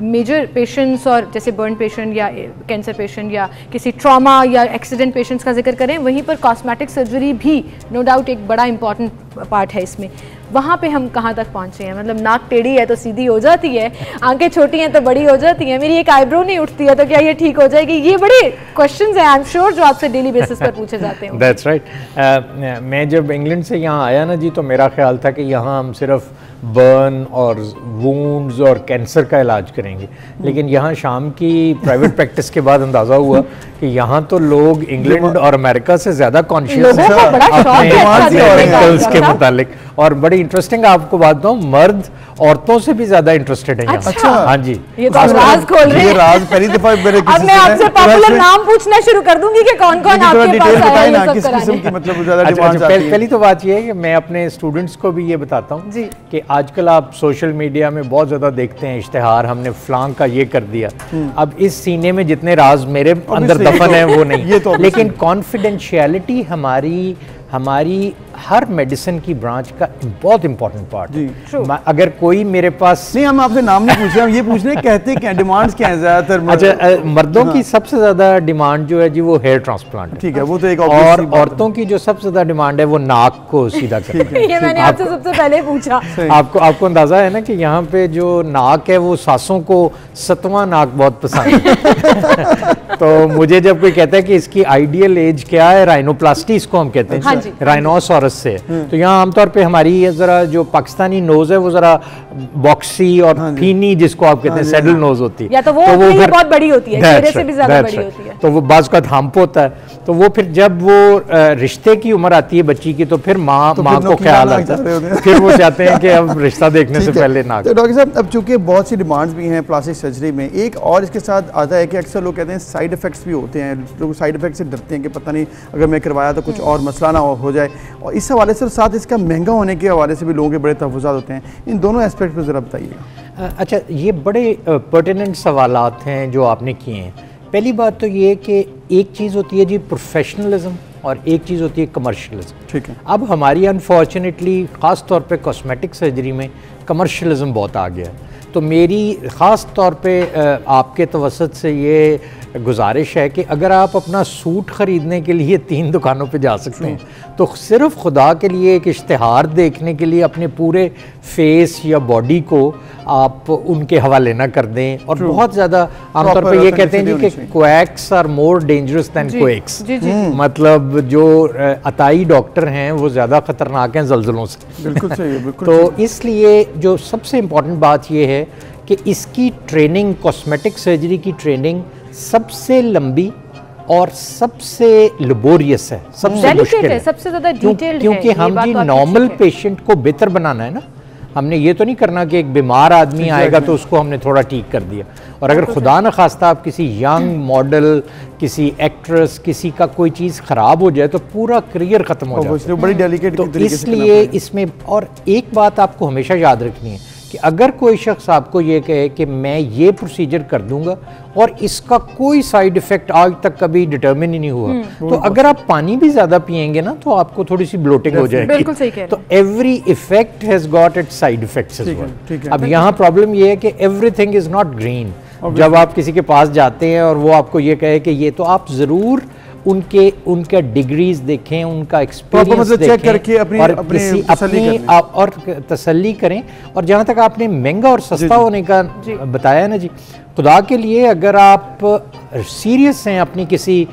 मेजर पेशेंट्स और जैसे बर्न पेशेंट या कैंसर पेशेंट या किसी ट्रॉमा या एक्सीडेंट पेशेंट्स का जिक्र करें, वहीं पर कॉस्मेटिक सर्जरी भी नो डाउट एक बड़ा इंपॉर्टेंट पार्ट है इसमें। वहाँ पे हम कहाँ तक पहुँचे हैं? मतलब नाक टेढ़ी है तो सीधी हो जाती है, आंखें छोटी हैं तो बड़ी हो जाती हैं, मेरी एक आईब्रो नहीं उठती है तो क्या ये ठीक हो जाएगी? ये बड़े क्वेश्चंस हैं आई एम श्योर जो आपसे डेली बेसिस पर पूछे जाते हैं। That's right. मैं जब इंग्लैंड से यहाँ आया ना जी, तो मेरा ख्याल था कि यहाँ हम सिर्फ बर्न और वुंड्स और कैंसर का इलाज करेंगे, लेकिन यहाँ शाम की प्राइवेट प्रैक्टिस के बाद अंदाज़ा हुआ कि यहाँ तो लोग इंग्लैंड और अमेरिका से ज़्यादा कॉन्शियस हैं अपने के मुतालिक। और बड़ी इंटरेस्टिंग आपको बात बताऊँ, मर्द औरतों से भी ज्यादा इंटरेस्टेड है। अच्छा, हाँ जी, ये तो राज खोल रहे हैं। राज पहली दफा मेरे किसी अब मैं आपसे पॉपुलर नाम पूछना शुरू कर दूंगी कि कौन-कौन आपके पास आया है ये सब कराने। की मतलब ज्यादा डिमांड आती है। पहली तो बात ये है कि मैं अपने स्टूडेंट्स को भी ये बताता हूँ कि आजकल आप सोशल मीडिया में बहुत ज्यादा देखते हैं इश्तिहार, हमने फ्लांग का ये कर दिया। अब इस सीने में जितने राज मेरे अंदर दफन है वो नहीं, लेकिन कॉन्फिडेंशियलिटी हमारी हर मेडिसिन की ब्रांच का बहुत इंपॉर्टेंट पार्ट है। अगर कोई मेरे पास नहीं, हम आपसे नाम नहीं पूछ रहे, हम ये पूछ रहे हैं कहते क्या डिमांड्स क्या हैं ज्यादातर? अच्छा, मर्दों की सबसे ज्यादा डिमांड जो है जी वो हेयर ट्रांसप्लांट, ठीक है, वो तो एक। और औरतों की जो सबसे ज्यादा डिमांड है वो नाक को सीधा करना। ये मैंने आपसे सबसे पहले पूछा। आपको अंदाजा है ना कि यहाँ पे जो नाक है वो सासों को 7वां नाक बहुत पसंद है। तो मुझे जब कोई कहता है कि इसकी आइडियल एज क्या है, राइनोप्लास्टी इसको हम कहते हैं, राइनोसॉरस से, तो यहाँ आमतौर पे हमारी जरा जो पाकिस्तानी नोज है वो जरा बॉक्सी और फीनी जिसको आप कहते हैं सैडल नोज होती है, या तो वो फिर बहुत बड़ी होती है, चेहरे से भी ज्यादा बड़ी होती है, तो वो बाज का हम्प होता है। तो वो फिर जब वो रिश्ते की उम्र आती है बच्ची की तो फिर माँ को ख्याल आता है, फिर वो चाहते हैं कि अब रिश्ता देखने से पहले नाक। तो डॉक्टर साहब, अब चूंकि बहुत सी डिमांड्स भी हैं प्लास्टिक सर्जरी में, एक और इसके साथ आता है कि अक्सर लोग कहते हैं साइड इफेक्ट्स भी होते हैं, लोग साइड इफेक्ट से डरते हैं कि पता नहीं अगर मैं करवाया तो कुछ और मसला ना हो जाए, और इस हवाले से साथ इसका महंगा होने के हवाले से भी लोगों के बड़े तहफ़्फ़ुज़ात होते हैं। इन दोनों एस्पेक्ट पर ज़रा बताइएगा। अच्छा, ये बड़े पर्टिनेंट सवालात हैं जो आपने किए हैं। पहली बात तो ये कि एक चीज़ होती है जी प्रोफेशनलिज्म और एक चीज़ होती है कमर्शियलिज्म। ठीक है। अब हमारी अनफॉर्चुनेटली ख़ास तौर पे कॉस्मेटिक सर्जरी में कमर्शियलिज्म बहुत आ गया है। तो मेरी ख़ास तौर पे आपके तवसत से ये गुजारिश है कि अगर आप अपना सूट ख़रीदने के लिए 3 दुकानों पे जा सकते हैं तो सिर्फ खुदा के लिए एक इश्तिहार देखने के लिए अपने पूरे फेस या बॉडी को आप उनके हवाले ना कर दें। और बहुत ज़्यादा आमतौर पे ये कहते हैं कि quacks are more dangerous than quakes, मतलब जो अताई डॉक्टर हैं वो ज़्यादा ख़तरनाक हैं ज़लज़लों से। बिल्कुल सही, बिल्कुल। तो इसलिए जो सबसे इम्पॉर्टेंट बात ये है कि इसकी ट्रेनिंग, कॉस्मेटिक सर्जरी की ट्रेनिंग सबसे लंबी और सबसे लेबोरियस है, सबसे मुश्किल है, सबसे ज़्यादा डिटेल्ड है, क्योंकि हम जी नॉर्मल पेशेंट को बेहतर बनाना है ना, हमने ये तो नहीं करना कि एक बीमार आदमी आएगा तो उसको हमने थोड़ा ठीक कर दिया। और अगर खुदा न खास्ता आप किसी यंग मॉडल, किसी एक्ट्रेस, किसी का कोई चीज़ ख़राब हो जाए तो पूरा करियर ख़त्म हो जाता है। बड़ी डेलिकेट तो इसलिए इसमें और एक बात आपको हमेशा याद रखनी है कि अगर कोई शख्स आपको ये कहे कि मैं ये प्रोसीजर कर दूंगा और इसका कोई साइड इफेक्ट आज तक कभी डिटर्मिन ही नहीं हुआ, तो अगर आप पानी भी ज्यादा पिएंगे ना तो आपको थोड़ी सी ब्लोटिंग हो जाएगी। बिल्कुल सही कह रहे हैं। तो every effect has got its side effects as well. अब यहाँ प्रॉब्लम ये है कि एवरीथिंग इज नॉट ग्रीन। जब आप किसी के पास जाते हैं और वो आपको ये कहे कि ये, तो आप जरूर उनके डिग्रीज देखें, उनका एक्सपीरियंस देखें करके और तसल्ली करें। और जहाँ तक आपने महंगा और सस्ता होने का बताया ना जी, खुदा के लिए अगर आप सीरियस हैं अपनी किसी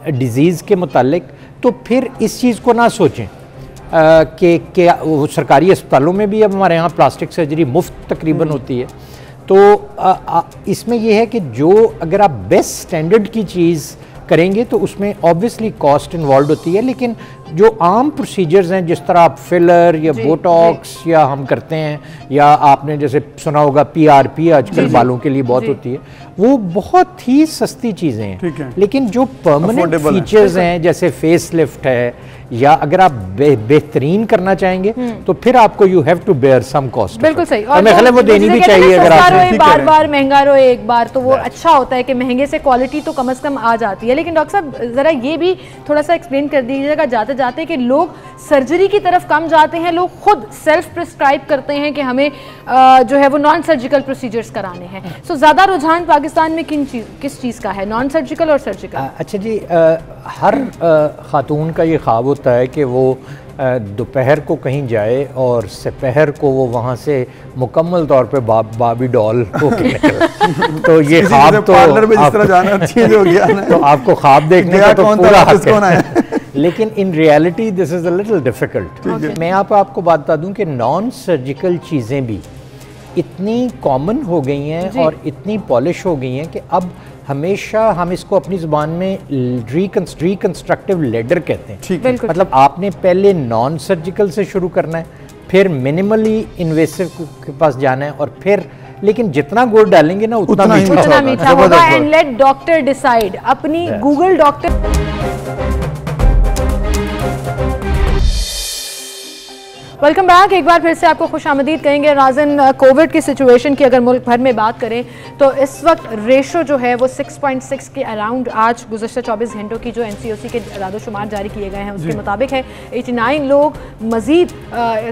डिजीज़ के मुतालिक तो फिर इस चीज़ को ना सोचें कि सरकारी अस्पतालों में भी अब हमारे यहाँ प्लास्टिक सर्जरी मुफ्त तकरीबन होती है। तो इसमें यह है कि जो अगर आप बेस्ट स्टैंडर्ड की चीज़ करेंगे तो उसमें ऑब्वियसली कॉस्ट इन्वॉल्व होती है, लेकिन जो आम प्रोसीजर्स हैं जिस तरह आप फिलर या बोटॉक्स या हम करते हैं, या आपने जैसे सुना होगा PRP आजकल बालों के लिए बहुत होती है, वो बहुत ही सस्ती चीज़ें हैं। लेकिन जो परमानेंट फीचर्स हैं जैसे फेस लिफ्ट है, या अगर आप बेहतरीन करना चाहेंगे तो फिर आपको you have to bear some cost. बिल्कुल सही। और मैं ख्याल है वो देनी भी चाहिए। अगर आप बार महंगा रोए एक बार तो वो अच्छा होता है कि महंगे से क्वालिटी तो कम से कम आ जाती है। लेकिन डॉक्टर साहब ज़रा ये भी थोड़ा सा एक्सप्लेन कर दीजिएगा जाते जाते कि लोग सर्जरी की तरफ कम जाते हैं, लोग खुद सेल्फ प्रिस्क्राइब करते हैं कि हमें जो है वो नॉन सर्जिकल प्रोसीजर्स कराने हैं। सो ज़्यादा रुझान पाकिस्तान में किस चीज़ का है, नॉन सर्जिकल और सर्जिकल? अच्छा जी, हर खातून का ये ख्वाब होता है कि वो दोपहर को कहीं जाए और सपहर को वो वहाँ से मुकम्मल तौर पे बाबी डॉल हो के निकले। तो ये ख्वाब तो आपको ख्वाब देखने का तो पूरा हक है। लेकिन in reality this is a little difficult. मैं आपको बात बता दूं कि नॉन सर्जिकल चीज़ें भी इतनी कॉमन हो गई हैं और इतनी पॉलिश हो गई हैं कि अब हमेशा हम इसको अपनी ज़ुबान में रिकंस्ट्रक्टिव लेडर कहते हैं। मतलब आपने पहले नॉन सर्जिकल से शुरू करना है, फिर मिनिमली इन्वेसिव के पास जाना है, और फिर लेकिन जितना गुड़ डालेंगे ना उतना मीठा होगा। And let doctor decide. अपनी गूगल डॉक्टर वेलकम बैक। एक बार फिर से आपको खुशामदीद कहेंगे। नाज़रीन, कोविड की सिचुएशन की अगर मुल्क भर में बात करें तो इस वक्त रेशो जो है वो 6.6 के अराउंड आज गुज़श्ता 24 घंटों की जो NCOC के इदादोशुमार जारी किए गए हैं उसके मुताबिक है। 89 लोग मज़ीद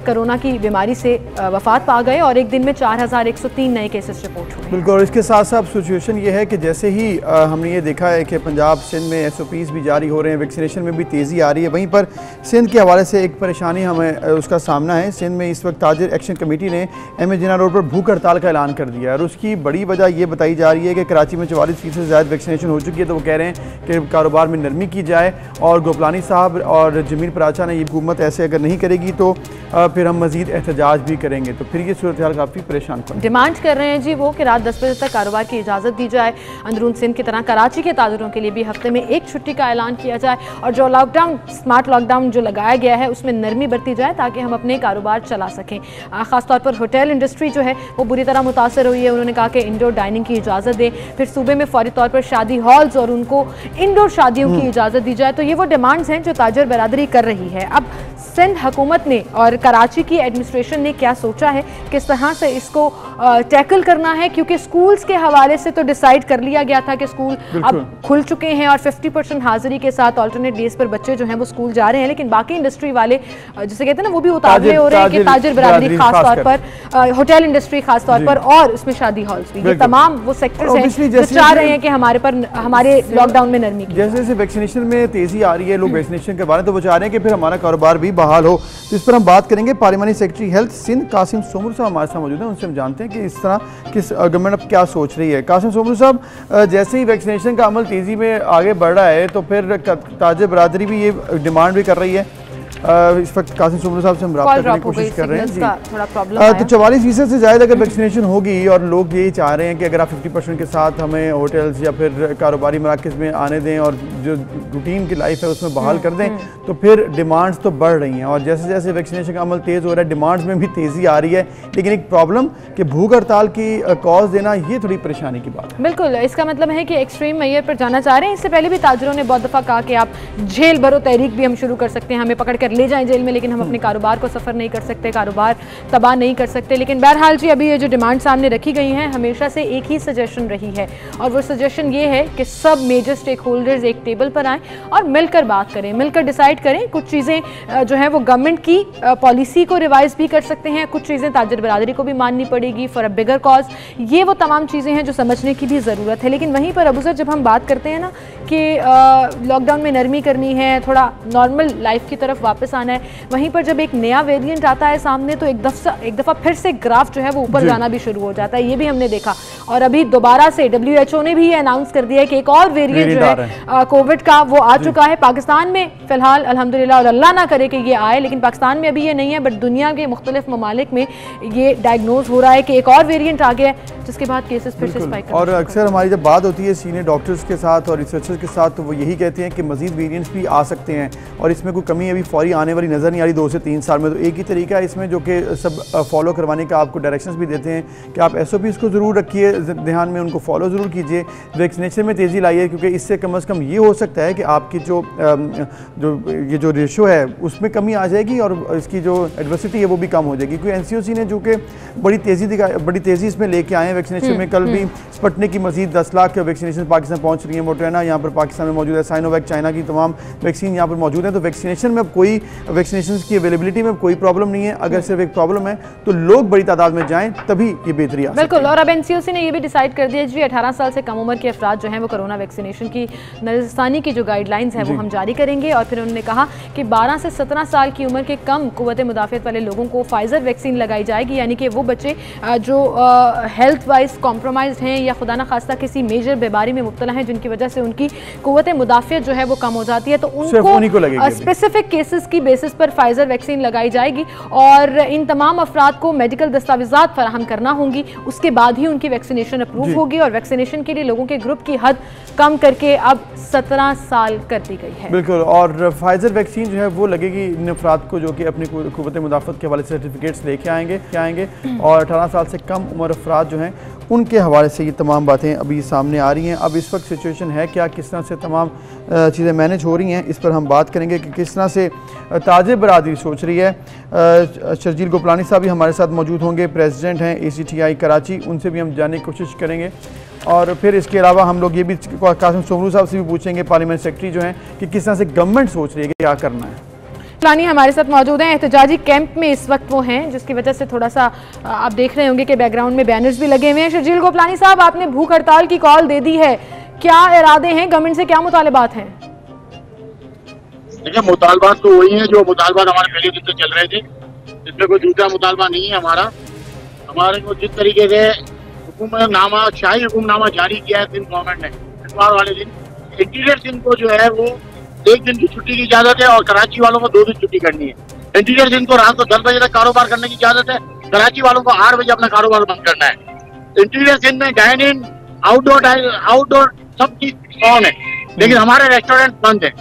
कोरोना की बीमारी से वफ़ात पा गए और एक दिन में 4103 नए केसेस रिपोर्ट हुए। बिल्कुल। और इसके साथ साथ सिचुएशन ये है कि जैसे ही हमने ये देखा है कि पंजाब सिंध में SOPs भी जारी हो रहे हैं, वैक्सीनेशन में भी तेज़ी आ रही है, वहीं पर सिंध के हवाले से एक परेशानी हमें उसका सामना है। सिंध में इस वक्त ताजिर एक्शन कमेटी ने MA जिन्ना रोड पर भूख हड़ताल का ऐलान कर दिया है और उसकी बड़ी वजह ये बताई जा रही है कि कराची में 44% से ज़्यादा वैक्सीनेशन हो चुकी है, तो वो कह रहे हैं कि कारोबार में नरमी की जाए। और गोपलानी साहब और जमील पराचा ने ये हुकूमत ऐसे अगर नहीं करेगी तो फिर हम मजीद एहतजाज भी करेंगे। तो फिर ये सूरत हाल काफ़ी परेशान कर डिमांड कर रहे हैं जी वो कि रात 10 बजे तक कारोबार की इजाज़त दी जाए। अंदरून सिंध की तरह कराची के ताजिरों के लिए भी हफ्ते में एक छुट्टी का ऐलान किया जाए और जो लॉकडाउन स्मार्ट लॉकडाउन जो लगाया गया है उसमें नरमी बरती जाए ताकि हम अपने कारोबार चला सकें। ख़ासतौर पर होटल इंडस्ट्री जो है वो बुरी तरह मुतासर हुई है। उन्होंने कहा कि इंडोर डाइनिंग की इजाज़त दे, फिर सूबे में फौरी तौर पर शादी हॉल्स और उनको इंडोर शादियों की इजाज़त दी जाए। तो ये वो डिमांड्स हैं जो ताजर बरादरी कर रही है। अब सिंध हुकूमत ने और कराची की एडमिनिस्ट्रेशन ने क्या सोचा है, किस तरह से इसको टैकल करना है, क्योंकि स्कूल्स के हवाले से तो डिसाइड कर लिया गया था कि स्कूल अब खुल चुके हैं और 50% हाजिरी के साथ ऑल्टरनेट डेज पर बच्चे जो हैं वो स्कूल जा रहे हैं। लेकिन बाकी इंडस्ट्री वाले जिसे कहते हैं ना वो भी उतावले हो रहे हैं कि ताजिर बरादरी खास तौर पर, होटल इंडस्ट्री खास तौर पर और उसमें शादी हॉल्स भी, ये तमाम वो सेक्टर्स हैं जो चाह रहे हैं कि हमारे लॉकडाउन में नरमी की। जैसे जैसे वैक्सीनेशन में तेजी आ रही है, लोग वैक्सीनेशन के बारे में तो वो चाह रहे हैं कि फिर हमारा कारोबार भी बहाल हो। तो इस पर हम बात करेंगे। Parliamentary secretary health Sindh Qasim Soomro साहब हमारे साथ मौजूद हैं, उनसे हम जानते हैं कि इस तरह किस गवर्नमेंट अब क्या सोच रही है। कासिम सोमर साहब, जैसे ही वैक्सीनेशन का अमल तेजी में आगे बढ़ रहा है तो फिर ताजिर बरादरी भी ये डिमांड भी कर रही है इस वक्त कासिम सोमरू साहब से हम रब्ता करने की कोशिश कर रहे हैं जी। थोड़ा प्रॉब्लम तो 44% से ज़्यादा अगर वैक्सीनेशन होगी और लोग यही चाह रहे हैं कि अगर आप 50% के साथ हमें होटल्स या फिर कारोबारी मराकज़ में आने दें और जो रूटीन की लाइफ है उसमें बहाल कर दें, तो फिर डिमांड्स तो बढ़ रही हैं और जैसे जैसे वैक्सीनेशन का अमल तेज़ हो रहा है डिमांड्स में भी तेज़ी आ रही है। लेकिन एक प्रॉब्लम कि भूख हड़ताल की कॉज देना ये थोड़ी परेशानी की बात है। बिल्कुल, इसका मतलब है कि एक्सट्रीम मेजर पर जाना चाह रहे हैं। इससे पहले भी ताजरों ने बहुत दफ़ा कहा कि आप जेल भरो तहरीक भी हम शुरू कर सकते हैं, हमें पकड़ कर ले जाएं जेल में, लेकिन हम अपने कारोबार को सफ़र नहीं कर सकते, कारोबार तबाह नहीं कर सकते। लेकिन बहरहाल जी अभी ये जो डिमांड सामने रखी गई हैं हमेशा से एक ही सजेशन रही है और वो सजेशन ये है कि सब मेजर स्टेक होल्डर्स एक टेबल पर आएँ और मिलकर बात करें, मिलकर डिसाइड करें। कुछ चीज़ें जो है वो गवर्नमेंट की पॉलिसी को रिवाइज भी कर सकते हैं, कुछ चीज़ें ताजर बरादरी को भी माननी पड़ेगी फॉर अ बिगर कॉज। ये वो तमाम चीज़ें हैं जो समझने की भी ज़रूरत है। लेकिन वहीं पर अबू सर जब हम बात करते हैं ना कि लॉकडाउन में नरमी करनी है, थोड़ा नॉर्मल लाइफ की तरफ वापस आना है, वहीं पर जब एक नया वेरिएंट आता है सामने तो एक दफ़ा फिर से ग्राफ जो है वो ऊपर जाना भी शुरू हो जाता है। ये भी हमने देखा और अभी दोबारा से WHO ने भी ये अनाउंस कर दिया है कि एक और वेरिएंट जो है कोविड का वो आ चुका है। पाकिस्तान में फिलहाल अल्हम्दुलिल्लाह और अल्लाह ना करे कि ये आए, लेकिन पाकिस्तान में अभी ये नहीं है, बट दुनिया के मुख्तलिफ ममालिक में ये डायग्नोज हो रहा है कि एक और वेरिएंट आ गया है जिसके बाद केसेस फिर से स्पाइक और अक्सर हमारी जब बात होती है सीनियर डॉक्टर्स के साथ और रिसर्चर्स के साथ तो वो यही कहते हैं कि मजीद वेरिएंट्स भी आ सकते हैं और इसमें कोई कमी अभी फौरी आने वाली नज़र नहीं आ रही 2 से 3 साल में। तो एक ही तरीका है इसमें जो कि सब फॉलो करवाने का आपको डायरेक्शंस भी देते हैं कि आप SOPs को ज़रूर रखिए ध्यान में, उनको फॉलो ज़रूर कीजिए, वैक्सीनेशन में तेज़ी लाइए, क्योंकि इससे कम अज़ कम ये हो सकता है कि आपकी जो रेशो है उसमें कमी आ जाएगी और इसकी जो एडवर्सिटी है वो भी कम हो जाएगी। क्योंकि NCOC ने जो कि बड़ी तेज़ी इसमें लेके आए हैं वैक्सीनेशन में, कल भी स्पुतनिक की मजीद 10 लाख वैक्सीनेशन पाकिस्तान पहुंच रही है। मोटेना यहाँ पर पाकिस्तान में मौजूद है, साइनोवैक चाइना की तमाम वैक्सीन यहाँ पर मौजूद है। तो वैक्सीनेशन में अब कोई वैक्सीनेशन की अवेलेबिलिटी में कोई प्रॉब्लम नहीं है। अगर सिर्फ एक प्रॉब्लम है तो लोग बड़ी तादाद में जाएं तभी ये बेहतरी आ सकती है। बिल्कुल, और अब NCOC ने ये भी डिसाइड कर दिया जी 18 साल से कम उम्र के अफराद जो हैं वो कोरोना वैक्सीनेशन की नज़रसानी की जो गाइडलाइंस है वो हम जारी करेंगे। और फिर उन्होंने कहा कि 12 से 17 साल की उम्र के कम कुव्वत मुदाफ़ियत वाले लोगों को फाइज़र वैक्सीन लगाई जाएगी, यानी कि वो बच्चे जो हेल्थ वाइज कॉम्प्रोमाइज्ड हैं या खुदा न खास्ता किसी मेजर बीमारी में मुब्तला हैं जिनकी वजह से उनकी कुव्वत मुदाफ़ियत जो है वो कम हो जाती है, तो उनको स्पेसिफिक केसेस की बेसिस पर फाइज़र वैक्सीन लगाई जाएगी और इन तमाम अफराद को मेडिकल दस्तावेज़ात फराहम करना होंगी, उसके बाद ही उनकी वैक्सीनेशन अप्रूव होगी। और वैक्सीनेशन के लिए लोगों के ग्रुप की हद कम करके अब 17 साल कर दी गई है। बिल्कुल, और फाइज़र वैक्सीन जो है वो लगेगी इन अफराद को जो कि अपनी कुव्वत मुदाफ़त के हवाले से सर्टिफिकेट्स लेके आएंगे और 18 साल से कम उम्र अफराद जो हैं उनके हवाले से ये तमाम बातें अभी सामने आ रही हैं। अब इस वक्त सिचुएशन है क्या, किस तरह से तमाम चीज़ें मैनेज हो रही हैं, इस पर हम बात करेंगे कि किस तरह से ताजिर बरादरी सोच रही है। शर्जील गोपलानी साहब भी हमारे साथ मौजूद होंगे, प्रेसिडेंट हैं ACTI कराची, उनसे भी हम जानने की कोशिश करेंगे। और फिर इसके अलावा हम लोग ये भी कासिम सोमरू साहब से भी पूछेंगे, पार्लियामेंट सेक्रेटरी जो हैं, कि किस तरह से गवर्नमेंट सोच रही है कि क्या करना है। प्लानी हमारे साथ मौजूद हैं, एहतजाजी कैंप में इस वक्त वो हैं, जिसकी वजह से थोड़ा सा आप देख रहे होंगे कि बैकग्राउंड में बैनर्स भी लगे हुए हैं। शर्जील गोपलानी साहब, आपने भूख हड़ताल की कॉल दे दी है, क्या इरादे हैं, गवर्नमेंट से क्या मुतालबात हैं? देखिए, मुतालबात तो वही है जो मुतालबात हमारे पहले दिन से चल रहे थे, इसमें कोई दूसरा मुतालबा नहीं है हमारे को जिस तरीके से हुकूमतनामा शाही हुक्मनामा जारी किया है सिंध गवर्नमेंट ने, इतवार वाले दिन इंटीरियर सिंध को जो है वो 1 दिन की छुट्टी की इजाजत है और कराची वालों को 2 दिन छुट्टी करनी है। इंटीरियर सिंध को रात को 10 बजे तक कारोबार करने की इजाजत है, कराची वालों को 8 बजे अपना कारोबार बंद करना है। इंटीरियर सिंध में डाइन इन आउटडोर सब चीज ऑन है, लेकिन हमारे रेस्टोरेंट बंद है।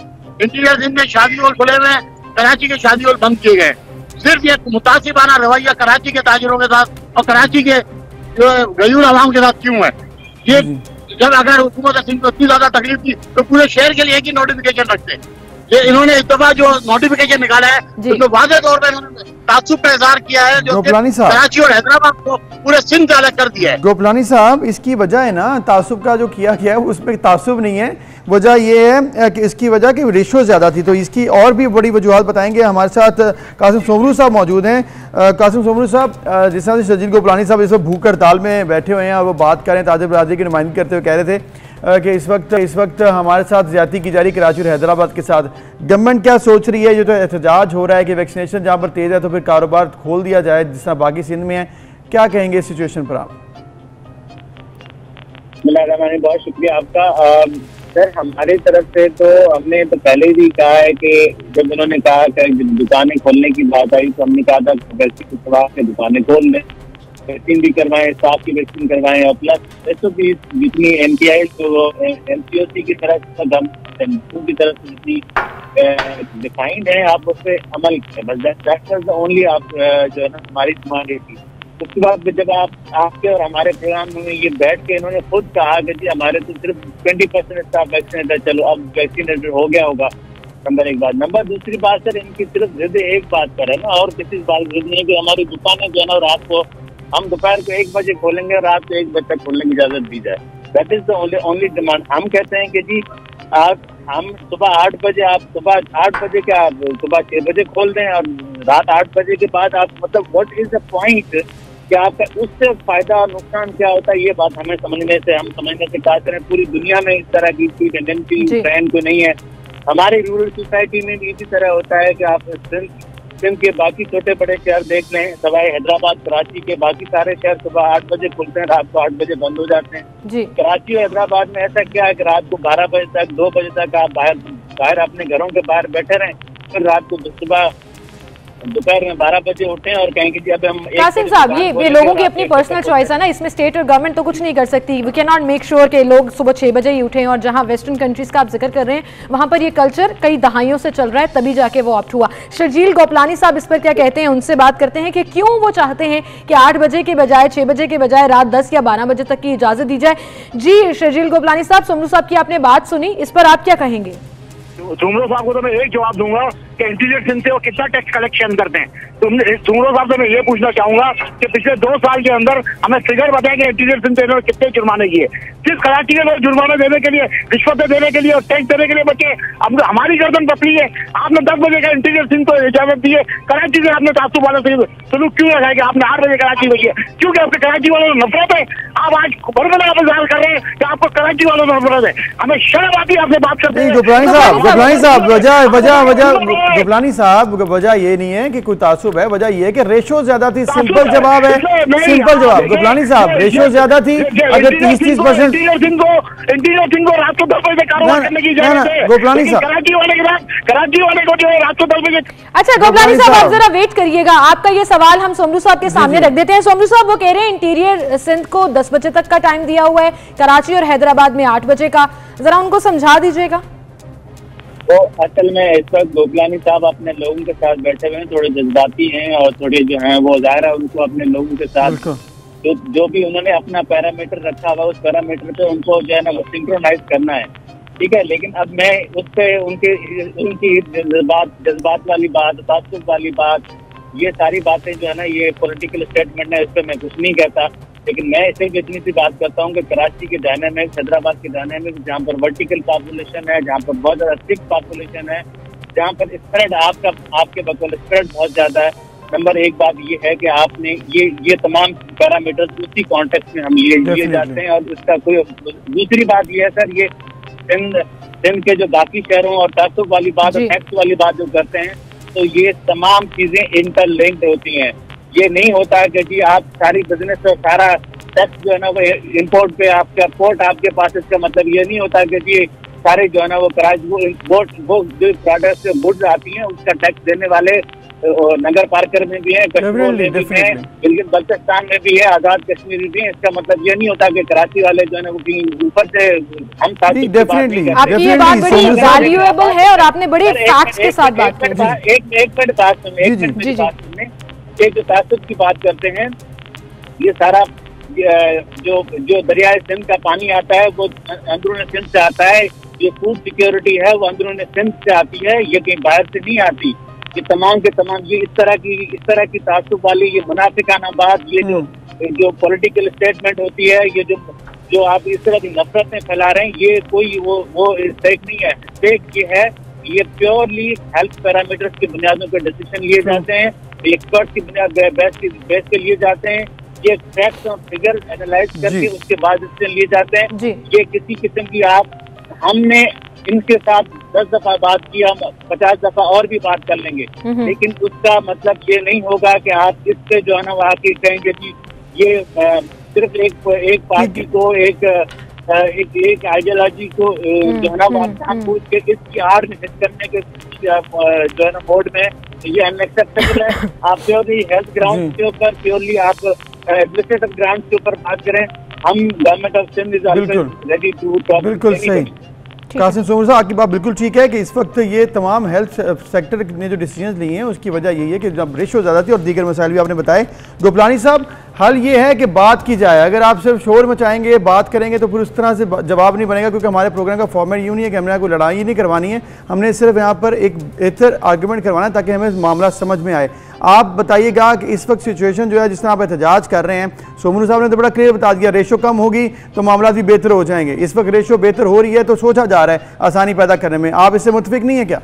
इंटीरियर सिंध में शादी हॉल खुले हुए हैं, कराची के शादी हॉल बंद किए गए। सिर्फ ये मुतासिबाना रवैया कराची के ताजिरों के साथ और कराची के जो गयूर आवाम के साथ क्यों है? ये जब अगर हुकूमत सिंध को इतनी ज्यादा तकलीफ थी तो पूरे शहर के लिए एक ही नोटिफिकेशन रखते। ये इन्होंने इस दफा जो नोटिफिकेशन निकाला है उसमें वाज़ेह तौर पर इन्होंने तासुब का इज़हार किया है, जो कराची और हैदराबाद को पूरे सिंध से अलग कर दिया है। गोपलानी साहब, इसकी वजह है ना तासुब का जो किया गया है उसमें तासुब नहीं है, वजह ये है कि इसकी वजह कि रेशो ज़्यादा थी। तो इसकी और भी बड़ी वजूहत बताएंगे। हमारे साथ कासिम सोमरू साहब मौजूद हैं। कासिम सोमरू साहब, जिस तरह से शर्जील गोपलानी साहब इस वक्त भूख हड़ताल में बैठे हुए हैं और वो बात कर रहे हैं, ताजिर बरादरी की नुमाइंदगी करते हुए कह रहे थे कि इस वक्त हमारे साथ ज्यादती की जा रही कराची और हैदराबाद के साथ, गवर्नमेंट क्या सोच रही है? ये तो एहतजाज हो रहा है कि वैक्सीनेशन जहाँ पर तेज़ है तो फिर कारोबार खोल दिया जाए जिस तरह बाकी सिंध में है, क्या कहेंगे इस सिचुएशन पर आप? बहुत शुक्रिया आपका। सर हमारी तरफ से तो हमने तो पहले भी कहा है कि जब उन्होंने कहा कि दुकानें खोलने की बात आई तो हमने कहा था वैक्सीन के सवाल से दुकानें खोल दें, वैक्सीन भी करवाएं, स्टाफ की वैक्सीन करवाएं और प्लस एसओपी जितनी एमटीआई तो एमसीओसी की तरफ से गवर्नमेंट की तरफ से जितनी डिफाइंड है आप उस पर अमल करें, बस दैट वाज द ओनली आप जो है ना हमारी डिमांड थी। उसके बाद जब आपके और हमारे प्रोग्राम में ये बैठ के इन्होंने खुद कहा कि जी हमारे तो सिर्फ 20% स्टाफ वैक्सीनेटेड है, चलो अब वैक्सीनेटेड हो गया होगा। नंबर एक बात। नंबर दूसरी बात सर इनकी सिर्फ जिद एक बात पर है ना और किसी बात जिद नहीं कि हमारी दुकानें जो है ना रात को हम दोपहर को 1 बजे खोलेंगे और रात को 1 बजे तक खोलने की इजाजत दी जाए। That is the only demand. हम कहते हैं कि जी हम सुबह 8 बजे आप सुबह 8 बजे क्या आप सुबह 6 बजे खोल दें और रात 8 बजे के बाद आप मतलब व्हाट इज द पॉइंट कि आपका उससे फायदा और नुकसान क्या होता है, ये बात हम समझने से क्या करें। पूरी दुनिया में इस तरह की कोई टेंडेंसी ट्रेंड तो नहीं है। हमारी रूरल सोसाइटी में भी इसी तरह होता है कि आप सिंध के बाकी छोटे बड़े शहर देख लें, सवाए हैदराबाद कराची के बाकी सारे शहर सुबह 8 बजे खुलते हैं, रात को 8 बजे बंद हो जाते हैं। कराची और हैदराबाद में ऐसा क्या है कि रात को 12 बजे तक 2 बजे तक आप बाहर अपने घरों के बाहर बैठे रहें, फिर रात को सुबह दोपहर में 12 बजे उठे और कहेंगे कि अब हम कासिम साहब ये लोगों की अपनी पर्सनल चॉइस है ना, इसमें स्टेट और गवर्नमेंट तो कुछ नहीं कर सकती। We can not make sure कि लोग सुबह 6 बजे ही उठें और जहां वेस्टर्न कंट्रीज का आप जिक्र कर रहे हैं वहां पर ये कल्चर कई दहाइयों से चल रहा है, तभी जाके वो ऑप्ट हुआ। शर्जील गोपलानी साहब इस पर क्या कहते हैं, उनसे बात करते हैं कि क्यों वो चाहते हैं कि 8 बजे के बजाय 6 बजे के बजाय रात 10 या 12 बजे तक की इजाजत दी जाए। जी शर्जील गोपलानी साहब, सोमरू साहब की आपने बात सुनी, इस पर आप क्या कहेंगे? सुमरो साहब को तो मैं एक जवाब दूंगा कि इंटीरियर सिंध से वो कितना टैक्स कलेक्शन करते हैं। सुमरो साहब से मैं ये पूछना चाहूंगा कि पिछले 2 साल के अंदर हमें फिगर बताएं कि इंटीरियर सिंध से कितने जुर्माने किए। सिर्फ कराची के लोग जुर्माने देने के लिए, रिश्वतें देने के लिए और टैक्स देने के लिए बच्चे हमारी गर्दन पतली है। आपने 10 बजे का इंटीरियर सिंध को इजाजत दी है, कराची से आपने तासुब वाले से सलूक क्यों रखा है कि आपने 8 बजे कराची गई है? क्योंकि आपके कराची वालों को नफरत है। आप आज बरबला आप जाहिर कर रहे हैं कि आपको कराची वालों को नफरत है। हमें शर्म आती है आपसे बात करते हैं। गोपलानी साहब गोपलानी साहब वजह ये नहीं है कि कोई तासुब है, वजह ये है कि रेशो ज्यादा थी। सिंपल जवाब है, सिंपल जवाब गोपलानी साहब, रेशो ज्यादा थी। अगर 30% इंटीरियर सिंह को रात को 10 बजे कारोबार करने की इजाजत है, गोपलानी साहब कराची वाले को जो है रात को 10 बजे। अच्छा गोपलानी साहब आप जरा वेट करिएगा, आपका ये सवाल हम सोमरू साहब के सामने रख देते हैं। सोमरू साहब वो कह रहे हैं इंटीरियर सिंध को 10 बजे तक का टाइम दिया हुआ है, कराची और हैदराबाद में 8 बजे का, जरा उनको समझा दीजिएगा। तो असल में इस वक्त गोपलानी साहब अपने लोगों के साथ बैठे हुए हैं, थोड़े जज्बाती हैं और थोड़े जो हैं वो जाहिर है उनको अपने लोगों के साथ जो भी उन्होंने अपना पैरामीटर रखा हुआ उस पैरामीटर पे उनको जो है ना वो सिंक्रोनाइज करना है, ठीक है। लेकिन अब मैं उस पर उनकी जज्बात वाली बात, तासुब वाली बात, ये सारी बातें जो है ना ये पॉलिटिकल स्टेटमेंट है, इस पर मैं कुछ नहीं कहता। लेकिन मैं सिर्फ इतनी सी बात करता हूँ कि कराची के डायनामिक्स, हैदराबाद के डायनामिक्स, जहाँ पर वर्टिकल पॉपुलेशन है, जहाँ पर बहुत ज़्यादा थिक पॉपुलेशन है, जहाँ पर स्प्रेड आपके बकौल स्प्रेड बहुत ज़्यादा है। नंबर एक बात ये है कि आपने ये तमाम पैरामीटर्स उसी कॉन्टेक्स्ट में हम लिए जाते हैं और इसका कोई दूसरी बात ये है सर, ये सिंध के जो बाकी शहरों और तासुब वाली बात और टैक्स वाली बात जो करते हैं तो ये तमाम चीजें इंटरलिंक्ड होती हैं। ये नहीं होता है कि जी आप सारी बिजनेस और सारा टैक्स जो है ना वो इम्पोर्ट पे आपका पोर्ट आपके पास, इसका मतलब ये नहीं होता कि जी सारे जो है ना वो वो जो प्रोडक्ट्स गुड्स आती हैं उसका टैक्स देने वाले नगर पार्कर में भी है, कश्मीर में भी है, गिलगित बल्तिस्तान में भी है, आजाद कश्मीर में भी है। इसका मतलब ये नहीं होता कि कराची वाले जो है ना वो ऊपर से हम आपकी ये बात बड़ी वैल्यूएबल है और आपने बड़ी फैक्ट्स के साथ बात की। एक मिनट बात सुनने, एक जो तासुब की बात करते हैं, ये सारा जो दरियाए सिंध का पानी आता है वो अंदरून सिंध से आता है। ये फूड सिक्योरिटी है वो अंदरून सिंध से आती है, ये कहीं बाहर से नहीं आती। ये तमाम के तमाम ये इस तरह की तासुब वाली ये मुनाफिकाना बात, ये जो पॉलिटिकल स्टेटमेंट होती है, ये जो आप इस तरह की नफरतें फैला रहे हैं, ये कोई वो फेक नहीं है। फेक ये है, ये प्योरली हेल्थ पैरामीटर्स की बुनियादों पर डिसीजन लिए जाते हैं, एक्सपर्ट की बुनियाद बेस के लिए जाते हैं, ये फैक्ट्स और फिगर एनालाइज करके उसके बाद डिसीजन लिए जाते हैं। ये किसी किस्म की हमने इनके साथ 10 दफा बात की, हम 50 दफा और भी बात कर लेंगे, लेकिन उसका मतलब ये नहीं होगा कि आप इससे जो है ना वो आके कहेंगे कि ये सिर्फ एक पार्टी को एक एक आइडियोलॉजी को जो है ना पूछ के इसकी आड़ में करने के जो है ना मोड में ये अनएक्सेप्टेबल है। आप प्योरली हेल्थ ग्राउंड के ऊपर, प्योरली आप एडमिनिस्ट्रेटिव ग्राउंड के ऊपर बात करें। हम government of Sindh is always ready to talk. बिल्कुल सही कासिम सोमर साहब, आपकी बात बिल्कुल ठीक है कि इस वक्त ये तमाम हेल्थ सेक्टर ने जो डिसीजन लिए हैं उसकी वजह यही है कि जब रेशो ज़्यादा थी और दीगर मसाइल भी आपने बताए। गोपलानी साहब, हल ये है कि बात की जाए। अगर आप सिर्फ शोर मचाएंगे, बात करेंगे तो फिर उस तरह से जवाब नहीं बनेगा, क्योंकि हमारे प्रोग्राम का फॉर्मेट यूँ नहीं है कि हमने कोई लड़ाई नहीं करवानी है, हमने सिर्फ यहाँ पर एक बेहतर आर्गूमेंट करवाना है ताकि हमें मामला समझ में आए। आप बताइएगा कि इस वक्त सिचुएशन जो है जिस तरह आप एहतजाज कर रहे हैं, सोमरू साहब ने तो बड़ा क्लियर बता दिया, रेशो कम होगी तो मामला भी बेहतर हो जाएंगे। इस वक्त रेशो बेहतर हो रही है तो सोचा जा रहा है आसानी पैदा करने में, आप इससे मुतफिक नहीं है क्या?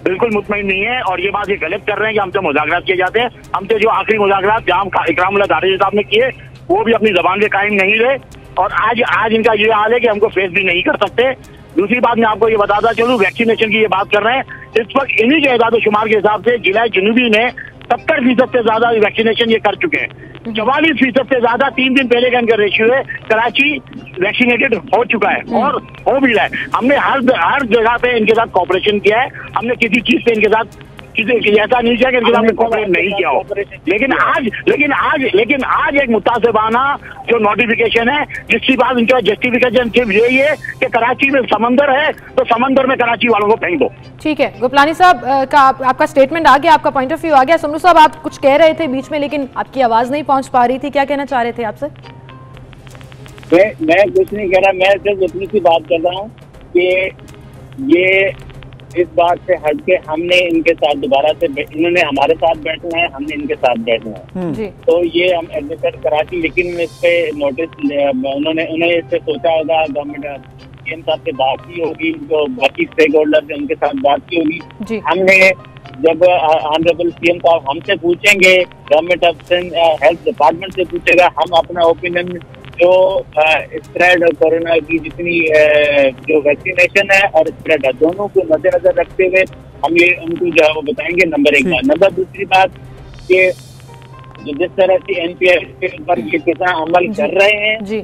बिल्कुल मुतमईन नहीं है, और ये बात ये गलत कर रहे हैं कि हमसे मुज़ाकरात किए जाते हैं। हमसे जो आखिरी मुज़ाकरात जहाँ इकरामुल्लाह दारियानी साहब ने किए वो भी अपनी ज़बान पे कायम नहीं रहे, और आज इनका ये हाल है कि हमको फेस भी नहीं कर सकते। दूसरी बात मैं आपको ये बताता चलूँ, वैक्सीनेशन की ये बात कर रहे हैं, इस वक्त इन्हीं के इदाद शुमार के हिसाब से जिला जनूबी में 70% से ज्यादा वैक्सीनेशन ये कर चुके हैं। 44% से ज्यादा 3 दिन पहले का इनका रेशियो है। कराची वैक्सीनेटेड हो चुका है और हो भी रहा है। हमने हर जगह पे इनके साथ कॉपरेशन किया है। हमने किसी चीज पे इनके साथ ऐसा नहीं किया कि इनके साथ कॉपरेट नहीं किया हो। लेकिन आज एक मुतासिबाना जो नोटिफिकेशन है जिसकी बात इनका जस्टिफिकेशन सिर्फ यही है कि कराची में समंदर है तो समंदर में कराची वालों को फेंक दो। ठीक है, गोपलानी साहब का आपका स्टेटमेंट आ गया, आपका पॉइंट ऑफ व्यू आ गया। सोमरू साहब, आप कुछ कह रहे थे बीच में लेकिन आपकी आवाज नहीं पहुंच पा रही थी, क्या कहना चाह रहे थे आपसे? मैं कुछ नहीं कह रहा, मैं सिर्फ इतनी सी बात कर रहा हूँ कि ये इस बात से हट के हमने इनके साथ दोबारा से, इन्होंने हमारे साथ बैठना है, हमने इनके साथ बैठना है। तो ये हम एडमिशन कराची, लेकिन इस पे नोटिस उन्हें इस पे सोचा होगा, गवर्नमेंट सीएम साहब से बात की होगी, जो बाकी स्टेक होल्डर है उनके साथ बात की होगी। हमने जब ऑनरेबल सीएम साहब हमसे पूछेंगे, गवर्नमेंट ऑफ हेल्थ डिपार्टमेंट से पूछेगा, हम अपना ओपिनियन जो स्प्रेड और कोरोना की जितनी जो वैक्सीनेशन है और स्प्रेड है दोनों को मद्देनजर रखते हुए हम ये उनको जो है वो बताएंगे। नंबर 1 बात। नंबर दूसरी बात कि जिस तरह से एनपीआर के ऊपर ये कितना अमल कर रहे हैं,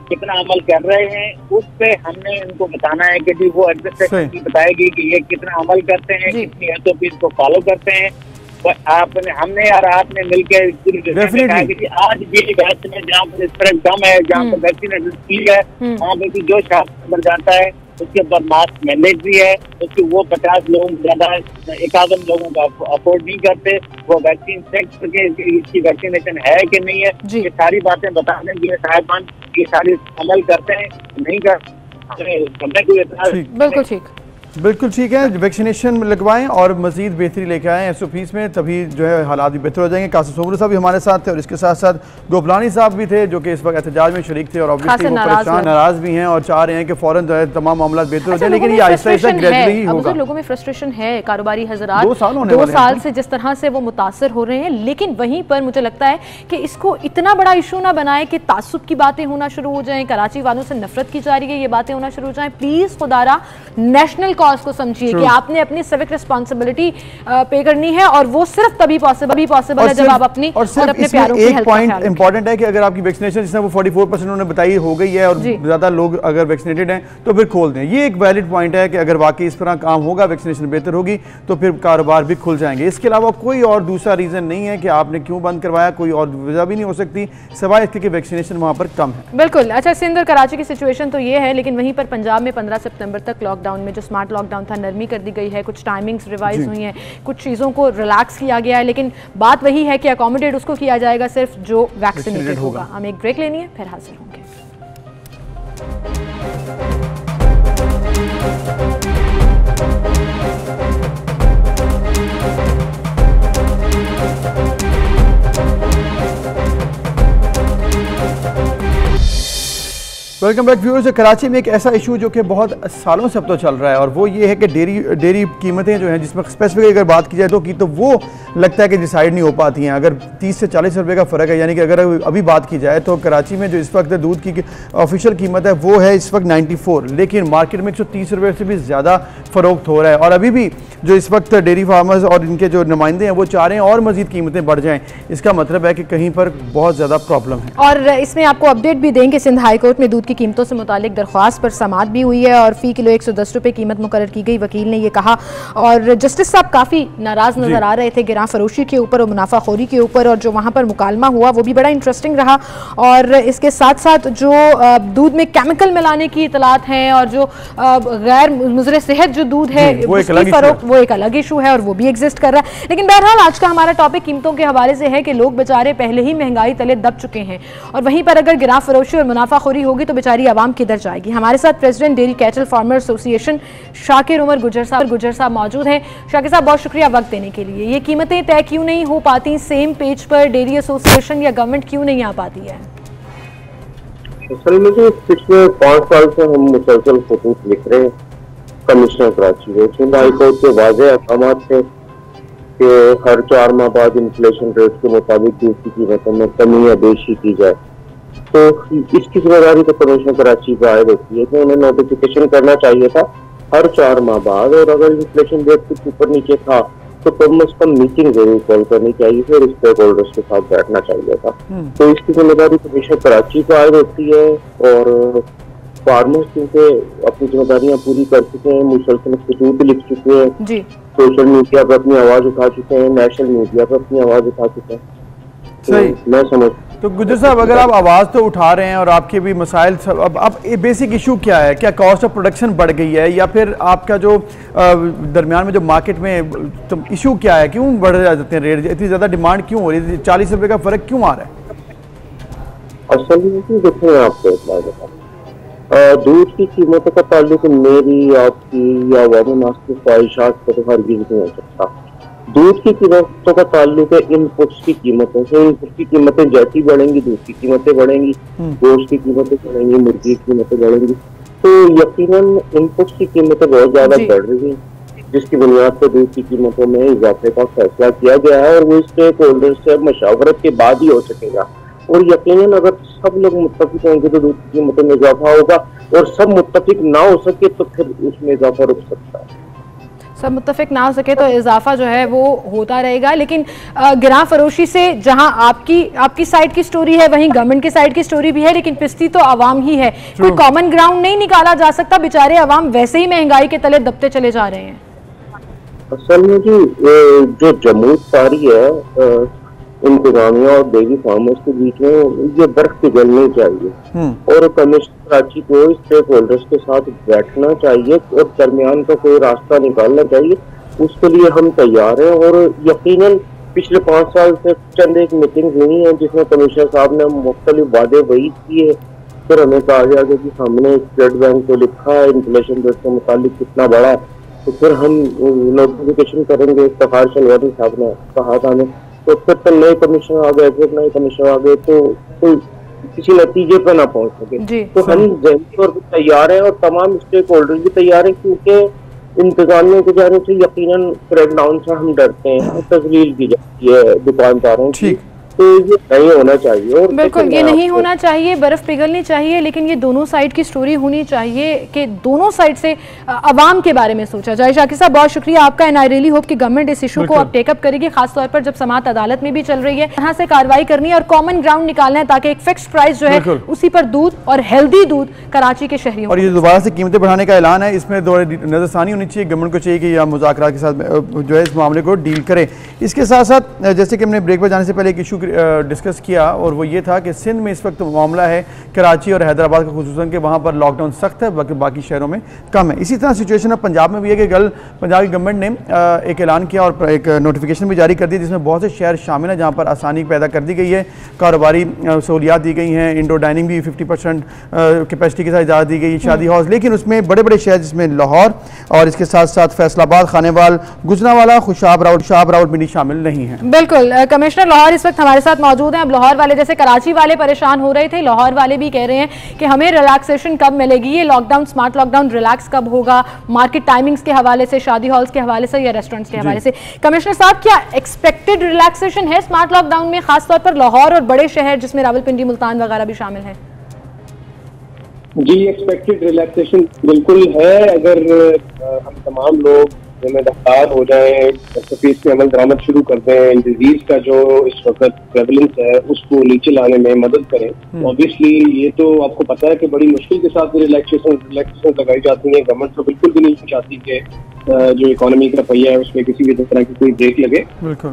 कितना अमल कर रहे हैं, उस पे हमने उनको बताना है कि वो एडमिनिस्ट्रेशन बताएगी कि ये कितना अमल करते हैं, कितनी एसओपी को फॉलो करते हैं। हमने और आपने मिलकर आज भी बैच में जहाँ पर स्प्रेड कम है, जहाँ पर वैक्सीनेशन ठीक है, वहाँ पे जो शासन जाता है उसके ऊपर मास्क मैंडेटरी है, उसके वो 50 लोग ज्यादा 1 लोगों का अफोर्ड नहीं करते, वो वैक्सीन चेक करके इसकी वैक्सीनेशन है कि नहीं है, ये सारी बातें बताने के लिए साहिबान ये सारी अमल करते हैं, नहीं करते। बिल्कुल ठीक, बिल्कुल ठीक है। वैक्सीनेशन लगवाएं और मजीद बेहतरी लेकर आएँ एसओपीज़ में, तभी जो है हालात भी बेहतर हो जाएंगे। कासिम सोमरू साहब भी हमारे साथ थे और इसके साथ साथ गोपलानी साहब भी थे जो कि इस वक्त एहतजाज में शरीक थे और ऑब्वियसली वो परेशान नाराज भी हैं और चाह रहे हैं कि फौरन जो है तमाम मामला बेहतर हो जाए, लेकिन ये आहिस्ता आहिस्ता ग्रेजुअली ही होगा। लोगों में फ्रस्ट्रेशन है, कारोबारी हजरात 2 साल से जिस तरह से वो मुतासर हो रहे हैं, लेकिन वहीं पर मुझे लगता है कि इसको इतना बड़ा इशू ना बनाए कि तासुब की बातें होना शुरू हो जाएं, कराची वालों से नफरत की जा रही है ये बातें होना शुरू हो जाएं। प्लीज खुदारा नेशनल कॉज को समझिए कि आपने अपनी सिविक रिस्पांसिबिलिटी पे करनी है और वो सिर्फ तभी पॉसिबल है जब आप अपनी और अपने प्यारों की हेल्थ का ख्याल रखें। इंपॉर्टेंट है कि अगर आपकी वैक्सीनेशन जिसने वो 44% उन्होंने बताई हो गई है और ज्यादा लोग अगर वैक्सीनेटेड हैं तो फिर खोल दें। ये एक वैलिड पॉइंट है कि अगर वाकई इस तरह काम होगा, वैक्सीनेशन बेहतर होगी तो फिर कारोबार भी खुल जाएंगे। इसके अलावा कोई और दूसरा रीजन नहीं है कि आपने क्यों बंद करवाया, कोई और वजह भी नहीं हो सकती सिवाय इसके कि वैक्सीनेशन वहां पर कम है। बिल्कुल। अच्छा, सिंध और कराची की सिचुएशन तो ये है, लेकिन वहीं पर पंजाब में 15 सितंबर तक लॉकडाउन में जो स्मार्ट लॉकडाउन था नरमी कर दी गई है, कुछ टाइमिंग्स रिवाइज हुई हैं, कुछ चीज़ों को रिलैक्स किया गया है, लेकिन बात वही है कि अकोमोडेट उसको किया जाएगा सिर्फ जो वैक्सीनेटेड होगा। हम एक ब्रेक लेनी है, फिर हाजिर होंगे। Welcome back viewers. कराची में एक ऐसा इशू जो कि बहुत सालों से अब तो चल रहा है और वो ये है कि डेयरी कीमतें जो हैं, जिसमें स्पेसिफिक अगर बात की जाए तो वो लगता है कि डिसाइड नहीं हो पाती हैं। अगर 30 से 40 रुपए का फ़र्क है, यानी कि अगर अभी बात की जाए तो कराची में जो इस वक्त दूध की ऑफिशियल कीमत है वो है इस वक्त 94, लेकिन मार्केट में 130 रुपये से भी ज़्यादा फ़रोख्त हो रहा है। और अभी भी जो इस वक्त डेयरी फार्मर्स और इनके जो नुमाइंदे हैं वो चाह रहे हैं और मज़ीद कीमतें बढ़ जाएँ। इसका मतलब है कि कहीं पर बहुत ज़्यादा प्रॉब्लम है। और इसमें आपको अपडेट भी देंगे, सिंध हाई कोर्ट में दूध की कीमतों से मुतालिक दरख्वास्त पर समाअत भी हुई है और फ़ी किलो 110 रुपये कीमत मुकर्रर की गई। वकील ने ये कहा और जस्टिस साहब काफ़ी नाराज़ नज़र आ रहे थे गिरां फरोशी के ऊपर और मुनाफाखोरी के ऊपर, और जो वहाँ पर मुकालमा हुआ वो भी बड़ा इंटरेस्टिंग रहा। और इसके साथ साथ जो दूध में केमिकल मिलाने की इतलात हैं और जो गैर मुज़र सेहत जो दूध है उसकी फरोख्त, वो एक अलग इशू है और वो भी एग्जिस्ट कर रहा है। लेकिन बहरहाल आज का हमारा टॉपिक कीमतों के हवाले से है कि लोग बेचारे पहले ही महंगाई तले दब चुके हैं और वहीं पर अगर गिरां फरोशी और मुनाफाखोरी होगी तो बेचारी आवाम किधर जाएगी। हमारे साथ president dairy cattle farmer association Shakir Umar Gujjar साहब मौजूद हैं। शाकिर साहब, बहुत शुक्रिया वक्त देने के लिए। ये कीमतें तय क्यों नहीं हो पाती सेम पेज पर, डेयरी एसोसिएशन या गवर्नमेंट क्यों नहीं आ पाती है? असल में जो पिछले 5 साल से हम मुसलसल खतूत लिख रहे हैं कमिश्नर कराची में, सिंध हाई कोर्ट के वाज़ेह अहकाम थे कि हर 4 माह बाद इन्फ्लेशन रेट के मुताबिक दूध की कीमतों में कमी या बेशी की जाए। तो इसकी जिम्मेदारी तो कमिश्नर कराची पर आयद होती है कि उन्हें नोटिफिकेशन करना चाहिए था हर 4 माह बाद, और अगर इन्फ्लेशन रेट कुछ ऊपर नीचे था तो कम से कम मीटिंग जरूर कॉल करनी चाहिए, फिर स्टेक होल्डर्स के साथ बैठना चाहिए था। तो इसकी जिम्मेदारी कमिश्नर कराची को आयद होती है और फार्मर्स क्योंकि अपनी जिम्मेदारियां पूरी कर चुके हैं, मुसलसल खतूत लिख चुके हैं, सोशल मीडिया पर अपनी आवाज उठा चुके हैं, नेशनल मीडिया पर अपनी आवाज उठा चुके हैं। सही मैं समझ तो गुजर साहब, अगर आप आवाज़ तो उठा रहे हैं और आपके भी मसाइल सब, अब बेसिक इशू क्या है? क्या कॉस्ट ऑफ प्रोडक्शन बढ़ गई है या फिर आपका जो दरमियान में जो मार्केट में तो इशू क्या है? क्यों बढ़ जाते हैं रेट? इतनी ज़्यादा डिमांड क्यों हो रही है? 40 रुपये का फ़र्क क्यों आ रहा है? असल में देखिए, आपको इतना बता, दूध की कीमतों का ताल्लुक मेरी, आपकी या अवाम नास की ख्वाहिशात पर तो हरगिज़ नहीं हो सकता। दूध की कीमतों का ताल्लुक है इनपुट्स की कीमतों से। इनपुट की कीमतें जैसी बढ़ेंगी दूध की कीमतें बढ़ेंगी, गोश्त की कीमतें बढ़ेंगी, मुर्गी की कीमतें बढ़ेंगी। तो यकीनन इनपुट्स की कीमतें बहुत ज्यादा बढ़ रही हैं, जिसकी बुनियाद पर दूध की कीमतों में इजाफे का फैसला किया गया है और वो स्टेक होल्डर से मशावरत के बाद ही हो सकेगा। और यकीनन अगर सब लोग मुत्तफिक होंगे तो दूध की कीमतों में इजाफा होगा, और सब मुत्तफिक ना हो सके तो फिर उसमें इजाफा रुक सकता है। सब मुत्तफिक ना हो सके तो इजाफा जो है वो होता रहेगा। लेकिन गिरां फरोशी से जहां आपकी साइड की स्टोरी है वहीं गवर्नमेंट की साइड की स्टोरी भी है, लेकिन पिसती तो आवाम ही है। कोई कॉमन ग्राउंड नहीं निकाला जा सकता? बेचारे आवाम वैसे ही महंगाई के तले दबते चले जा रहे हैं। असल में जी जो जमूत सारी है इंतजामिया और डेयरी फार्मर्स के बीच में, ये बर्फ पिघलनी चाहिए और कमिश्नर कराची को स्टेक होल्डर्स के साथ बैठना चाहिए और दरमियान का कोई रास्ता निकालना चाहिए। उसके लिए हम तैयार हैं और यकीनन पिछले 5 साल से चंद एक मीटिंग हुई है जिसमें कमिश्नर साहब ने मुख्तलिफ वादे वईद किए। फिर हमें कहा गया कि हमने स्टेट बैंक को लिखा है इन्फ्लेशन रेट के मुताबिक कितना बढ़ा, तो फिर हम नोटिफिकेशन करेंगे। इफ्तिखार शलवानी साहब ने कहा था हमें, तो फिर नए कमिश्नर आ गए, फिर नए कमिश्नर आ गए तो किसी नतीजे पर ना पहुंच सके। तो हम जहनी तौर पर तैयार हैं और तमाम स्टेक होल्डर भी तैयार हैं, क्योंकि इंतजामिया की जाने से यकीनन क्रैकडाउन से हम डरते हैं, तजलील की जाती है दुकानदारों की, तो ये नहीं होना चाहिए। और बिल्कुल ये नहीं होना चाहिए, बर्फ पिघलनी चाहिए, लेकिन ये दोनों साइड की स्टोरी होनी चाहिए कि दोनों साइड से आवाम के बारे में सोचा जाए। शाकिर साहब, बहुत शुक्रिया आपका, एंड आई रियली होप कि गवर्नमेंट इस इशू को अब टेकअप करेगी, खासतौर पर जब समाअत अदालत में भी चल रही है। यहाँ से कार्रवाई करनी है और कॉमन ग्राउंड निकालना है ताकि एक फिक्स्ड प्राइस जो है उसी पर दूध और हेल्दी दूध कराची के शहरियों। और ये दोबारा से कीमतें बढ़ाने का ऐलान है, इसमें नजरसानी होनी चाहिए, गवर्नमेंट को चाहिए कि यह मुज़ाकरात के साथ जो है इस मामले को डील करे। इसके साथ साथ जैसे कि हमने ब्रेक पर जाने से पहले एक इशू डिस्कस किया और वो ये था कि सिंध में इस वक्त मामला है कराची और हैदराबाद का खुसूसन कि वहाँ पर लॉकडाउन सख्त है, बाकी शहरों में कम है। इसी तरह सिचुएशन अब पंजाब में भी है कि कल पंजाब की गवर्नमेंट ने एक ऐलान किया और एक नोटिफिकेशन भी जारी कर दी जिसमें बहुत से शहर शामिल हैं जहाँ पर आसानी पैदा कर दी गई है, कारोबारी सहूलियात दी गई हैं, इंडोर डाइनिंग भी 50% कैपेसिटी के साथ इजाज़त दी गई, शादी हाउस। लेकिन उसमें बड़े बड़े शहर जिसमें लाहौर और इसके साथ साथ फैसलाबाद, खानेवाल, गुजरांवाला, खुशाब रावलपिंडी शामिल नहीं है। बिल्कुल, कमिश्नर लाहौर इस वक्त हमारे साथ मौजूद हैं। अब लाहौर वाले जैसे कराची वाले परेशान हो रहे थे, लाहौर वाले भी कह रहे हैं कि हमें रिलैक्सेशन कब मिलेगी, ये लॉकडाउन स्मार्ट लॉकडाउन रिलैक्स कब होगा, मार्केट टाइमिंग्स के हवाले से, शादी हॉल्स के हवाले से या रेस्टोरेंट्स के हवाले से। कमिश्नर साहब, क्या एक्सपेक्टेड रिलैक्सेशन है स्मार्ट लॉकडाउन में, खासतौर पर लाहौर और बड़े शहर जिसमें रावलपिंडी, मुल्तान वगैरह भी शामिल है? जी, एक्सपेक्टेड रिलैक्सेशन बिल्कुल है। अगर हम तमाम लोग जिम्मेदार हो जाए, SOPs पे अमल दरामद शुरू कर दें, डिजीज का जो इस वक्त प्रेवलेंस है उसको नीचे लाने में मदद करें। ऑब्वियसली ये तो आपको पता है कि बड़ी मुश्किल के साथ रिलैक्सेशन लगाई जाती है। गवर्नमेंट तो बिल्कुल भी नहीं चाहती कि जो इकोनॉमी का पहिया है उसमें किसी भी तरह की कोई ब्रेक लगे,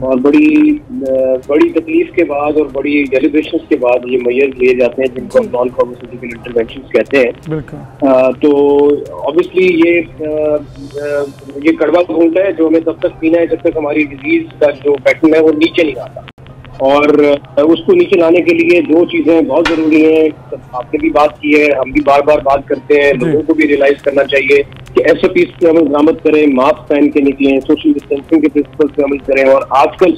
और बड़ी तकलीफ के बाद और बड़ी डेलिब्रेशंस के बाद ये मेजर्स लिए जाते हैं जिनको नॉन फार्मास्यूटिकल इंटरवेंशंस कहते हैं। तो ऑब्वियसली ये कड़वा घूंट है जो हमें तब तक पीना है जब तक हमारी डिजीज का जो पैटर्न है वो नीचे नहीं आता, और उसको नीचे लाने के लिए दो चीजें बहुत जरूरी हैं। आपने भी बात की है, हम भी बार बार बात करते हैं, लोगों को भी रियलाइज करना चाहिए कि SOPs पे अमल दरामद करें, मास्क पहन के निकलें, सोशल डिस्टेंसिंग के प्रिंसिपल पे अमल करें, और आजकल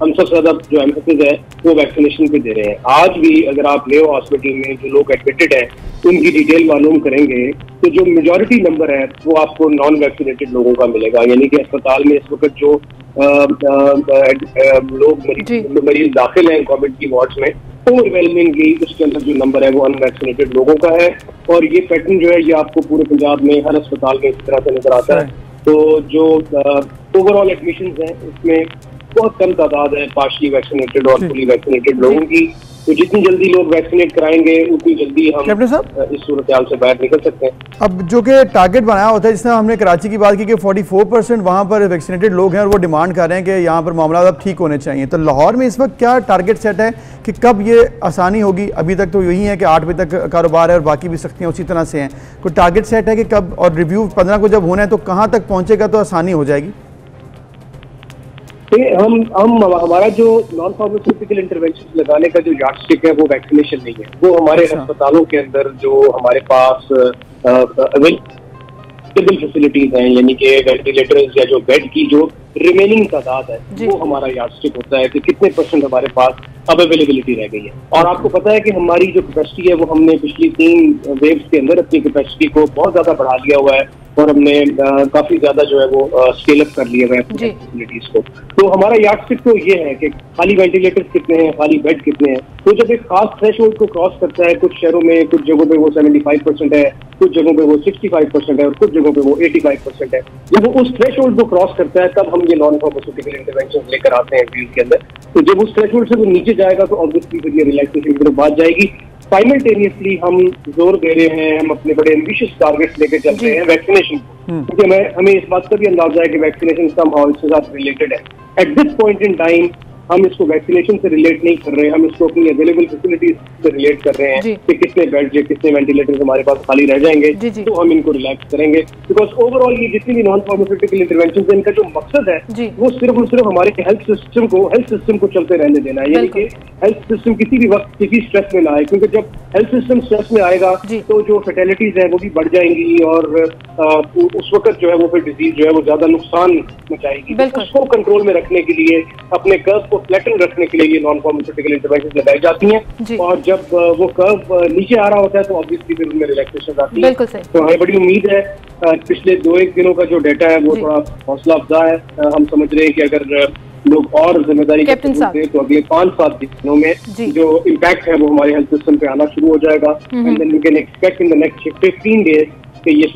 हम सबसे ज्यादा जो एम्फेसिस है वो वैक्सीनेशन पे दे रहे हैं। आज भी अगर आप लेओ हॉस्पिटल में जो लोग एडमिटेड हैं उनकी डिटेल मालूम करेंगे तो जो मेजॉरिटी नंबर है वो आपको नॉन वैक्सीनेटेड लोगों का मिलेगा। यानी कि अस्पताल में इस वक्त जो लोग मरीज दाखिल हैं कोविड की वार्ड्स में, ओवरवेलमिंगली उसके अंदर जो नंबर है वो अनवैक्सीनेटेड लोगों का है, और ये पैटर्न जो है ये आपको पूरे पंजाब में हर अस्पताल में इस तरह से नजर आता है। तो जो ओवरऑल एडमिशन है उसमें बहुत कम तादाद है पार्शली वैक्सीनेटेड और फुली वैक्सीनेटेड लोगों की। तो जितनी जल्दी लोग वैक्सीनेट कराएंगे उतनी जल्दी हम इस सूरत हाल से बाहर निकल सकते हैं। अब जो कि टारगेट बनाया होता है, जिसमें हमने कराची की बात की कि 44% वहाँ पर वैक्सीनेटेड लोग हैं और वो डिमांड कर रहे हैं कि यहाँ पर मामला अब ठीक होने चाहिए, तो लाहौर में इस वक्त क्या टारगेट सेट है कि कब ये आसानी होगी? अभी तक तो यही है कि 8 बजे तक कारोबार है और बाकी भी सख्तियाँ उसी तरह से हैं। कोई टारगेट सेट है कि कब, और रिव्यू 15 को जब होना है तो कहाँ तक पहुँचेगा तो आसानी हो जाएगी? हमारा जो नॉन फार्मास्यूटिकल इंटरवेंशन लगाने का जो यार्डस्टिक है वो वैक्सीनेशन नहीं है। वो हमारे अस्पतालों के अंदर जो हमारे पास अवेलेबल फैसिलिटीज हैं, यानी कि वेंटिलेटर्स या जो बेड की जो रिमेनिंग तादाद है वो हमारा यार्डस्टिक होता है कि कितने % हमारे पास अब अवेलेबिलिटी रह गई है। और आपको पता है कि हमारी जो कैपेसिटी है वो हमने पिछली 3 वेव्स के अंदर अपनी कैपेसिटी को बहुत ज्यादा बढ़ा लिया हुआ है, और हमने काफी ज्यादा जो है वो स्केल अप कर लिया हुआ है फैसिलिटीज को। तो हमारा यार्डस्टिक तो ये है कि खाली वेंटिलेटर्स कितने हैं, खाली बेड कितने हैं। तो जब एक खास थ्रेशोल्ड को क्रॉस करता है, कुछ शहरों में कुछ जगहों पे वो 75% है, कुछ जगहों पे वो 65% है और कुछ जगहों पे वो 85% है, जब वो उस थ्रेशोल्ड को क्रॉस करता है तब हम ये नॉन फार्मास्यूटिकल इंटरवेंशन लेकर आते हैं फील्ड के अंदर। तो जब उस थ्रेशोल्ड से वो नीचे जाएगा तो ऑब्वियसली फिर ये रिलैक्सेशन की तरफ बात जाएगी। साइमल्टेनियसली हम जोर दे रहे हैं, हम अपने बड़े एम्बिशियस टारगेट्स लेकर चल रहे हैं वैक्सीनेशन को, क्योंकि हमें इस बात का भी अंदाजा है कि वैक्सीनेशन समहाउ इसके साथ रिलेटेड है। At this point in time हम इसको वैक्सीनेशन से रिलेट नहीं कर रहे, हम इसको अपनी अवेलेबल फैसिलिटीज से रिलेट कर रहे हैं कि कितने बेड या कितने वेंटिलेटर्स हमारे पास खाली रह जाएंगे तो हम इनको रिलैक्स करेंगे। बिकॉज ओवरऑल ये जितनी भी नॉन फार्मास्यूटिकल इंटरवेंशन है इनका जो मकसद है वो सिर्फ और सिर्फ हमारे हेल्थ सिस्टम को चलते रहने देना है, यानी कि हेल्थ सिस्टम किसी भी वक्त किसी स्ट्रेस में ना आए, क्योंकि जब हेल्थ सिस्टम स्ट्रेस में आएगा तो जो फर्टिलिटीज है वो भी बढ़ जाएंगी और उस वक्त जो है वो फिर डिजीज जो है वो ज्यादा नुकसान मचाएगी। उसको कंट्रोल में रखने के लिए, अपने कर्व को फ्लैटन रखने के लिए ये नॉन फार्मास्यूटिकल इंटरवेंशन लगाई जाती हैं, और जब वो कर्व नीचे आ रहा होता है तो ऑब्वियसली फिर उनमें रिलैक्सेशन आती है। तो हमें बड़ी उम्मीद है, पिछले 2-1 दिनों का जो डाटा है वो थोड़ा हौसला अफजा है। हम समझ रहे हैं कि अगर लोग और जिम्मेदारी दें तो अगले 5-7 दिनों में जो इम्पैक्ट है वो हमारे हेल्थ सिस्टम पे आना शुरू हो जाएगा, and then we can expect in the next 15 days कि ये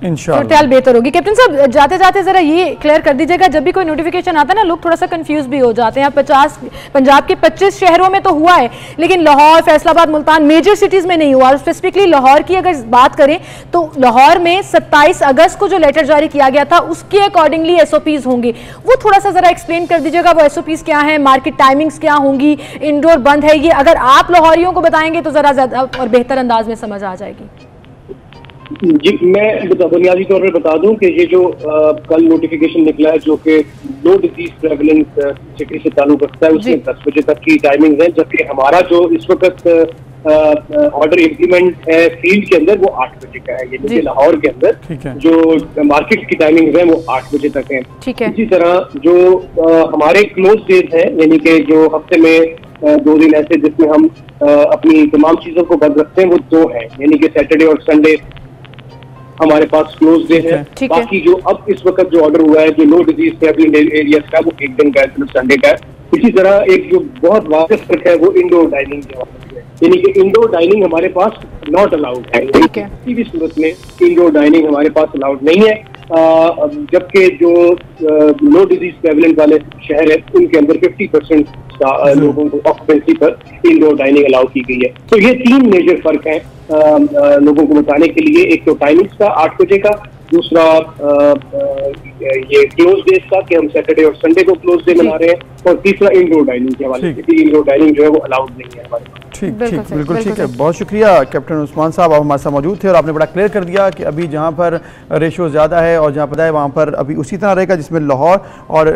इंशाल्लाह बेहतर होगी। कैप्टन साहब, जाते जाते जरा ये क्लियर कर दीजिएगा, जब भी कोई नोटिफिकेशन आता है ना लोग थोड़ा सा कंफ्यूज भी हो जाते हैं। पंजाब के 25 शहरों में तो हुआ है, लेकिन लाहौर, फैसलाबाद, मुल्तान मेजर सिटीज में नहीं हुआ। और स्पेसिफिकली लाहौर की अगर बात करें तो लाहौर में 27 अगस्त को जो लेटर जारी किया गया था उसके अकॉर्डिंगली SOPs होंगे, वो थोड़ा सा जरा एक्सप्लेन कर दीजिएगा। वो SOPs क्या है, मार्केट टाइमिंग्स क्या होंगी, इंडोर बंद है, ये अगर आप लाहौरियों को बताएंगे तो जरा ज्यादा और बेहतर अंदाज में समझ आ जाएगी। जी, मैं बुनियादी तौर पर बता दूं कि ये जो कल नोटिफिकेशन निकला है जो कि लो डिजीज प्रेवलेंस सिटी से ताल्लुक रखता है, उसमें 10 बजे तक की टाइमिंग है, जबकि हमारा जो इस वक्त ऑर्डर इम्प्लीमेंट है फील्ड के अंदर वो 8 बजे का है। यानी कि लाहौर के अंदर जो मार्केट की टाइमिंग है वो 8 बजे तक है। इसी तरह जो हमारे क्लोज डेज है, यानी कि जो हफ्ते में 2 दिन ऐसे जिसमें हम अपनी तमाम चीजों को बंद रखते हैं वो 2 है, यानी कि सैटरडे और संडे हमारे पास क्लोज डे है। बाकी जो अब इस वक्त जो ऑर्डर हुआ है जो लो डिजीज प्रेवलेंट एरियाज का वो 1 दिन का है, सिर्फ संडे का है। इसी तरह एक जो बहुत वाक़िफ़ फर्क है वो इंडोर डाइनिंग के ऑर्डर है, यानी कि इंडोर डाइनिंग हमारे पास नॉट अलाउड है। किसी भी सूरत में इंडोर डाइनिंग हमारे पास अलाउड नहीं है। जबकि जो लो डिजीज प्रेवलेंट वाले शहर है उनके अंदर 50% लोगों को ऑक्यूपेंसी पर इंडोर डाइनिंग अलाउ की गई है। तो ये 3 मेजर फर्क हैं लोगों को बताने के लिए। एक तो टाइमिंग्स का 8 बजे का, दूसरा ये क्लोज डेज का कि हम सैटरडे और संडे को क्लोज डे मना रहे हैं, और तीसरा इंडोर डाइनिंग के हवाले से इंडोर डाइनिंग जो है वो अलाउड नहीं है हमारे पास। ठीक ठीक, बिल्कुल ठीक है। बहुत शुक्रिया कैप्टन उस्मान साहब, आप हमारे साथ मौजूद थे और आपने बड़ा क्लियर कर दिया कि अभी जहाँ पर रेशो ज़्यादा है और जहाँ पता है वहाँ पर अभी उसी तरह रहेगा जिसमें लाहौर और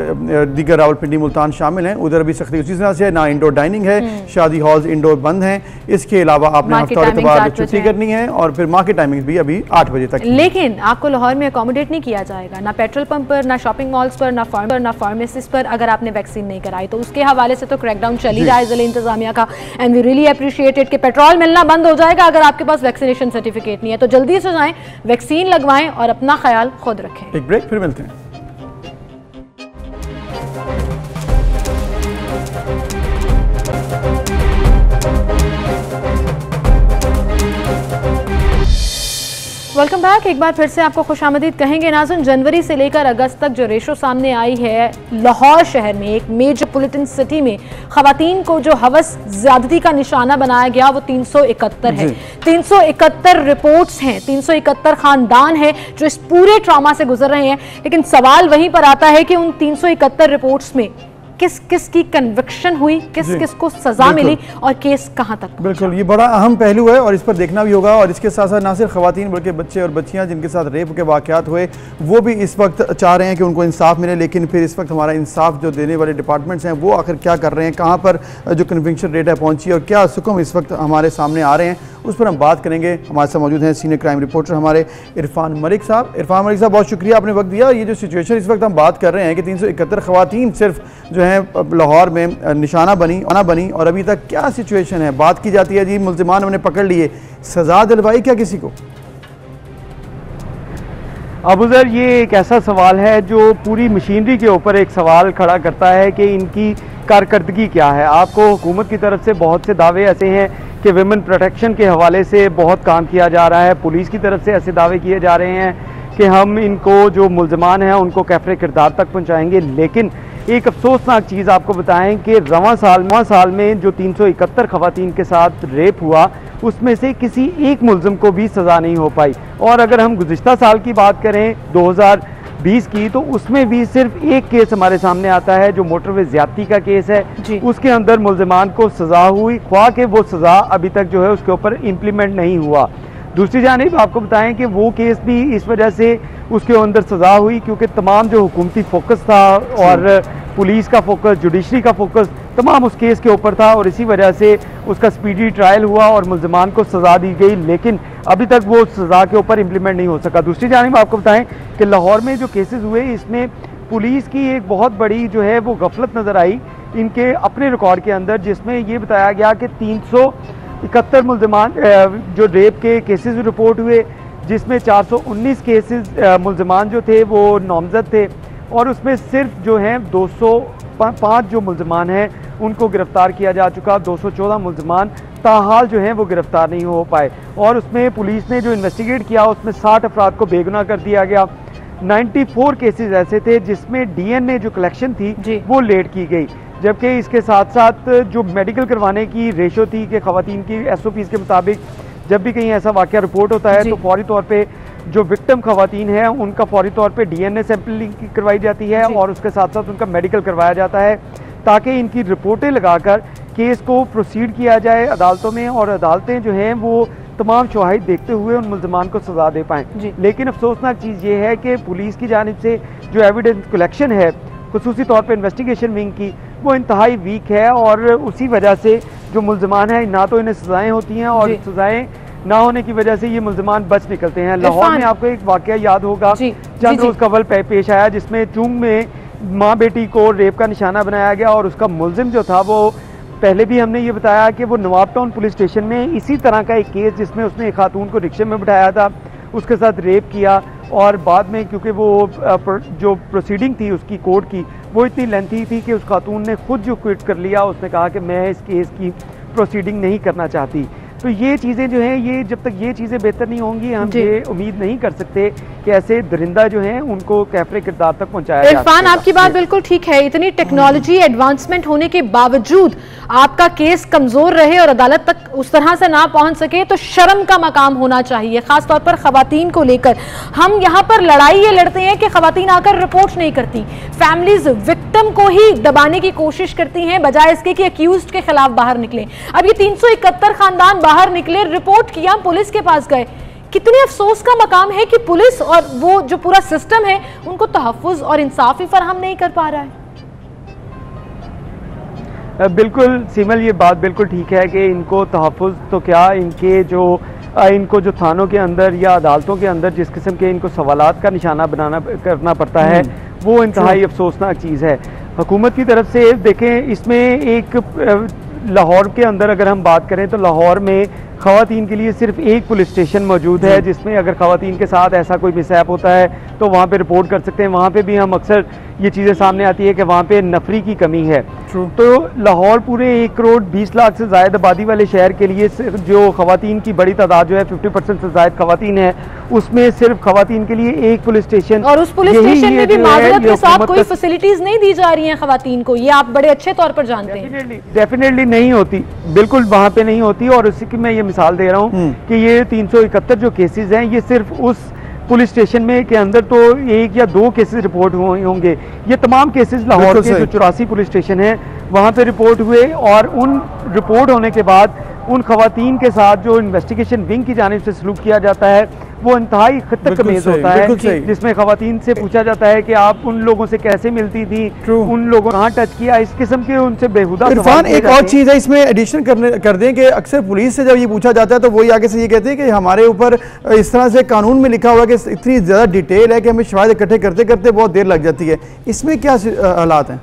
दीगर रावलपिंडी मुल्तान शामिल हैं, उधर भी सख्ती उसी तरह से, ना इंडोर डाइनिंग है, शादी हॉल्स इंडोर बंद हैं। इसके अलावा आपने हफ्ता और इतवार छुट्टी करनी है और फिर मार्केट टाइमिंग भी अभी 8 बजे तक। लेकिन आपको लाहौर में अकोमोडेट नहीं किया जाएगा, ना पेट्रोल पंप पर, ना शॉपिंग मॉल्स पर, ना फार्मेसिस पर, अगर आपने वैक्सीन नहीं कराई। तो उसके हवाले से तो क्रैकडाउन चल ही रहा है जिले इंतजामिया का, and we really appreciate it कि पेट्रोल मिलना बंद हो जाएगा अगर आपके पास वैक्सीनेशन सर्टिफिकेट नहीं है। तो जल्दी से जाएं, वैक्सीन लगवाएं और अपना ख्याल खुद रखें। एक ब्रेक, फिर मिलते हैं। Welcome back. एक बार फिर से आपको खुशामदीद कहेंगे नाज़रीन। जनवरी से लेकर अगस्त तक जो रेशो सामने आई है, लाहौर शहर में, एक मेट्रोपॉलिटन सिटी में, खवातीन को जो हवस ज्यादती का निशाना बनाया गया वो 371 है। 371 रिपोर्ट्स हैं, 371 खानदान है जो इस पूरे ट्रॉमा से गुजर रहे हैं। लेकिन सवाल वहीं पर आता है कि उन 371 रिपोर्ट्स में किस किस की कन्विक्शन हुई, किस किस को सजा मिली और केस कहां तक। बिल्कुल, ये बड़ा अहम पहलू है और इस पर देखना भी होगा। और इसके साथ साथ ना सिर्फ खवातीन बल्कि बच्चे और बच्चियां जिनके साथ रेप के वाक़यात हुए वो भी इस वक्त चाह रहे हैं कि उनको इंसाफ मिले। लेकिन फिर इस वक्त हमारा इंसाफ जो देने वाले डिपार्टमेंट्स हैं वो आखिर क्या कर रहे हैं, कहाँ पर जो कन्विक्शन रेट है पहुँची और क्या सुकम इस वक्त हमारे सामने आ रहे हैं, उस पर हम बात करेंगे। हमारे साथ मौजूद हैं सीनियर क्राइम रिपोर्टर हमारे इरफान मलिक साहब। इरफान मलिक साहब, बहुत शुक्रिया आपने वक्त दिया। ये जो सिचुएशन इस वक्त हम बात कर रहे हैं कि 371 खवातीन सिर्फ जो है लाहौर में निशाना बनी और अभी तक क्या सिचुएशन है। बात की जाती है जी मुल्जिमान हमने पकड़ लिए, सजा दिलवाई क्या किसी को? अबूजर, ये एक ऐसा सवाल है जो पूरी मशीनरी के ऊपर एक सवाल खड़ा करता है कि इनकी कारकर्दगी क्या है। आपको हुकूमत की तरफ से बहुत से दावे ऐसे हैं कि विमेन प्रोटेक्शन के हवाले से बहुत काम किया जा रहा है, पुलिस की तरफ से ऐसे दावे किए जा रहे हैं कि हम इनको जो मुल्ज़मान हैं उनको कैफ़रे किरदार तक पहुँचाएँगे। लेकिन एक अफसोसनाक चीज़ आपको बताएं कि रवां साल में जो 371 खवातीन के साथ रेप हुआ उसमें से किसी एक मुल्ज़िम को भी सज़ा नहीं हो पाई। और अगर हम गुज़िश्ता साल की बात करें 2020 की, तो उसमें भी सिर्फ एक केस हमारे सामने आता है जो मोटरवे ज़्यादती का केस है। उसके अंदर मुल्ज़िमान को सज़ा हुई, ख्वाह के वो सज़ा अभी तक जो है उसके ऊपर इम्प्लीमेंट नहीं हुआ। दूसरी जानिब आपको बताएं कि वो केस भी इस वजह से उसके अंदर सज़ा हुई क्योंकि तमाम जो हुकूमती फोकस था और पुलिस का फोकस, जुडिशरी का फोकस तमाम उस केस के ऊपर था और इसी वजह से उसका स्पीडी ट्रायल हुआ और मुल्ज़िमान को सज़ा दी गई। लेकिन अभी तक वो सज़ा के ऊपर इम्प्लीमेंट नहीं हो सका। दूसरी जानिब आपको बताएं कि लाहौर में जो केसेस हुए इसमें पुलिस की एक बहुत बड़ी जो है वो गफलत नज़र आई इनके अपने रिकॉर्ड के अंदर, जिसमें ये बताया गया कि 371 मुल्ज़िमान जो रेप के केसेस रिपोर्ट हुए, जिसमें 419 केसेस मुल्ज़िमान जो थे वो नामज़द थे और उसमें सिर्फ जो हैं 205 जो मुल्ज़िमान हैं उनको गिरफ़्तार किया जा चुका। 214 मुल्ज़िमान ताहाल जो हैं वो गिरफ़्तार नहीं हो पाए और उसमें पुलिस ने जो इन्वेस्टिगेट किया उसमें 60 अफराद को बेगुनाह कर दिया गया। 94 केसेस ऐसे थे जिसमें DNA जो कलेक्शन थी वो लेट की गई, जबकि इसके साथ साथ जो मेडिकल करवाने की रेशो थी कि ख़वातीन की SOPs के मुताबिक जब भी कहीं ऐसा वाक़या रिपोर्ट होता है तो फौरी तौर पे जो विक्टिम ख़वातीन हैं उनका फौरी तौर पे DNA सैंपलिंग करवाई जाती है और उसके साथ साथ उनका मेडिकल करवाया जाता है ताकि इनकी रिपोर्टें लगाकर केस को प्रोसीड किया जाए अदालतों में और अदालतें जो हैं वो तमाम शवाहिद देखते हुए उन मुल्ज़िमान को सज़ा दे पाएँ। लेकिन अफसोसनाक चीज़ ये है कि पुलिस की जानिब से जो एविडेंस कलेक्शन है खुसूसी तौर पर इन्वेस्टिगेशन विंग की, वो इंतहाई वीक है और उसी वजह से जो मुल्ज़िमान हैं ना तो इन्हें सज़ाएँ होती हैं और सज़ाएँ ना होने की वजह से ये मुल्ज़िमान बच निकलते हैं। लाहौर में आपको एक वाक़या याद होगा, चंद रोज़ कबल पेश आया जिसमें चुंग में माँ बेटी को रेप का निशाना बनाया गया और उसका मुल्ज़िम जो था वो पहले भी हमने ये बताया कि वो नवाब टाउन पुलिस स्टेशन में इसी तरह का एक केस जिसमें उसने एक खातून को रिक्शे में बिठाया था, उसके साथ रेप किया और बाद में क्योंकि वो जो प्रोसीडिंग थी उसकी कोर्ट की वो इतनी लेंथी थी कि उस खातून ने खुद जो क्विट कर लिया, उसने कहा कि मैं इस केस की प्रोसीडिंग नहीं करना चाहती। तो ये चीज़ें जो हैं, ये जब तक ये चीज़ें बेहतर नहीं होंगी, हम ये उम्मीद नहीं कर सकते कि ऐसे दरिंदा जो हैं उनको कैफरे किरदार तक पहुंचाया जा सकेगा। इरफान, आपकी बात बिल्कुल ठीक है। इतनी टेक्नोलॉजी एडवांसमेंट होने के बावजूद आपका केस कमजोर रहे और अदालत तक उस तरह से ना पहुंच सके तो शर्म का मकाम होना चाहिए, खासतौर पर खवातीन को लेकर। हम यहाँ पर लड़ाई ये लड़ते हैं कि खवातीन आकर रिपोर्ट नहीं करती, फैमिलीज विक्टिम को ही दबाने की कोशिश करती हैं बजाय इसके कि अक्यूज्ड के खिलाफ बाहर निकले। अब ये 371 खानदान बाहर निकले, रिपोर्ट किया, पुलिस के पास गए। कितने अफसोस का मकाम है कि पुलिस और वो जो पूरा सिस्टम है उनको तहफ़्फ़ुज़ और इंसाफ ही फराहम नहीं कर पा रहा है। बिल्कुल सीमल, ये बात बिल्कुल ठीक है कि इनको तहफ़्फ़ुज़ तो क्या, इनको जो थानों के अंदर या अदालतों के अंदर जिस किस्म के इनको सवालात का निशाना करना पड़ता है, वो इंतहाई अफसोसनाक चीज़ है। हुकूमत की तरफ से देखें, इसमें एक लाहौर के अंदर अगर हम बात करें तो लाहौर में ख़वातीन के लिए सिर्फ एक पुलिस स्टेशन मौजूद है, जिसमें अगर ख़वातीन के साथ ऐसा कोई मिसहैप होता है तो वहाँ पे रिपोर्ट कर सकते हैं। वहाँ पे भी हम अक्सर ये चीज़ें सामने आती है कि वहाँ पे नफरी की कमी है। तो लाहौर पूरे 1 करोड़ 20 लाख से ज़ायद आबादी वाले शहर के लिए जो ख़वातीन की बड़ी तादाद जो है 50% से ज़ायद ख़वातीन है, उसमें सिर्फ ख़वातीन के लिए एक पुलिस स्टेशन, और उस पुलिस स्टेशन में भी माजरत के साथ कोई फैसिलिटीज नहीं दी जा रही हैं ख़वातीन को, ये आप बड़े अच्छे तौर पर जानते हैं। डेफिनेटली नहीं होती, बिल्कुल वहाँ पे नहीं होती। और उसी की मैं ये मिसाल दे रहा हूँ कि ये 371 जो केसेस हैं, ये सिर्फ उस पुलिस स्टेशन में के अंदर तो 1 या 2 केसेस रिपोर्ट होंगे। ये तमाम केसेस लाहौर के जो 84 पुलिस स्टेशन है वहाँ पे रिपोर्ट हुए, और उन रिपोर्ट होने के बाद उन खवातीन के साथ जो इन्वेस्टिगेशन विंग की जानिब से सलूक किया जाता है वो इंतहाई खतरनाक होता है, जिसमें खवातीन से पूछा जाता है कि आप उन लोगों से कैसे मिलती थी, उन लोगों कहाँ टच किया, इस किस्म के उनसे बेहुदा। इरफान, एक और चीज़ है इसमें एडिशन कर दें कि अक्सर पुलिस से जब ये पूछा जाता है तो वही आगे से ये कहते हैं कि हमारे ऊपर इस तरह से कानून में लिखा हुआ है कि इतनी ज़्यादा डिटेल है कि हमें शवाहिद इकट्ठे करते करते बहुत देर लग जाती है। इसमें क्या हालात हैं?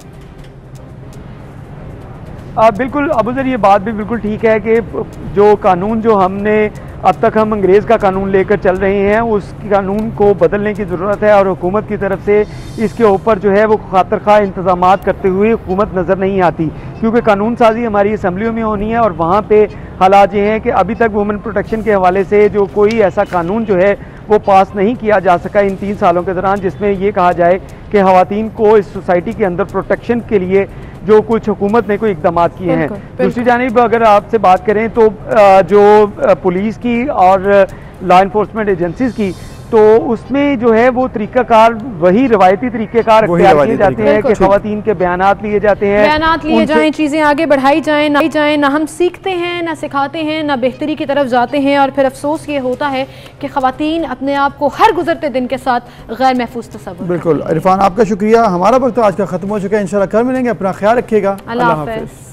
बिल्कुल अबूज़र, ये बात भी बिल्कुल ठीक है कि जो कानून जो हमने अब तक हम अंग्रेज़ का कानून लेकर चल रहे हैं, उस कानून को बदलने की ज़रूरत है। और हुकूमत की तरफ से इसके ऊपर जो है वो खातिर खा इंतज़ामात करते हुए हुकूमत नज़र नहीं आती, क्योंकि कानून साजी हमारी असम्बलियों में होनी है और वहाँ पे हालात ये हैं कि अभी तक वुमेन प्रोटेक्शन के हवाले से जो कोई ऐसा कानून जो है वो पास नहीं किया जा सका इन 3 सालों के दौरान, जिसमें ये कहा जाए कि ख़वातीन को इस सोसाइटी के अंदर प्रोटेक्शन के लिए जो कुछ हुकूमत ने कोई इक़दाम किए हैं। दूसरी जानिब अगर आपसे बात करें तो जो पुलिस की और लॉ इन्फोर्समेंट एजेंसीज की, तो उसमें जो है वो तरीकाकार वही रवायती तरीक़ेकार अख्तियार किए जाते हैं कि ख़वातीन के बयानात लिए जाते हैं, बयानात लिए जाएं, चीज़ें आगे बढ़ाई जाएं, ना हम सीखते हैं, ना सिखाते हैं, ना बेहतरी की तरफ जाते हैं। और फिर अफसोस ये होता है कि ख़वातीन अपने आप को हर गुजरते दिन के साथ गैर महफूज तस्वुर। बिल्कुल इरफान, आपका शुक्रिया। हमारा वक्त आज का ख़त्म हो चुका है, इंशाल्लाह कल मिलेंगे। अपना ख्याल रखिएगा। अल्लाह हाफ़िज़।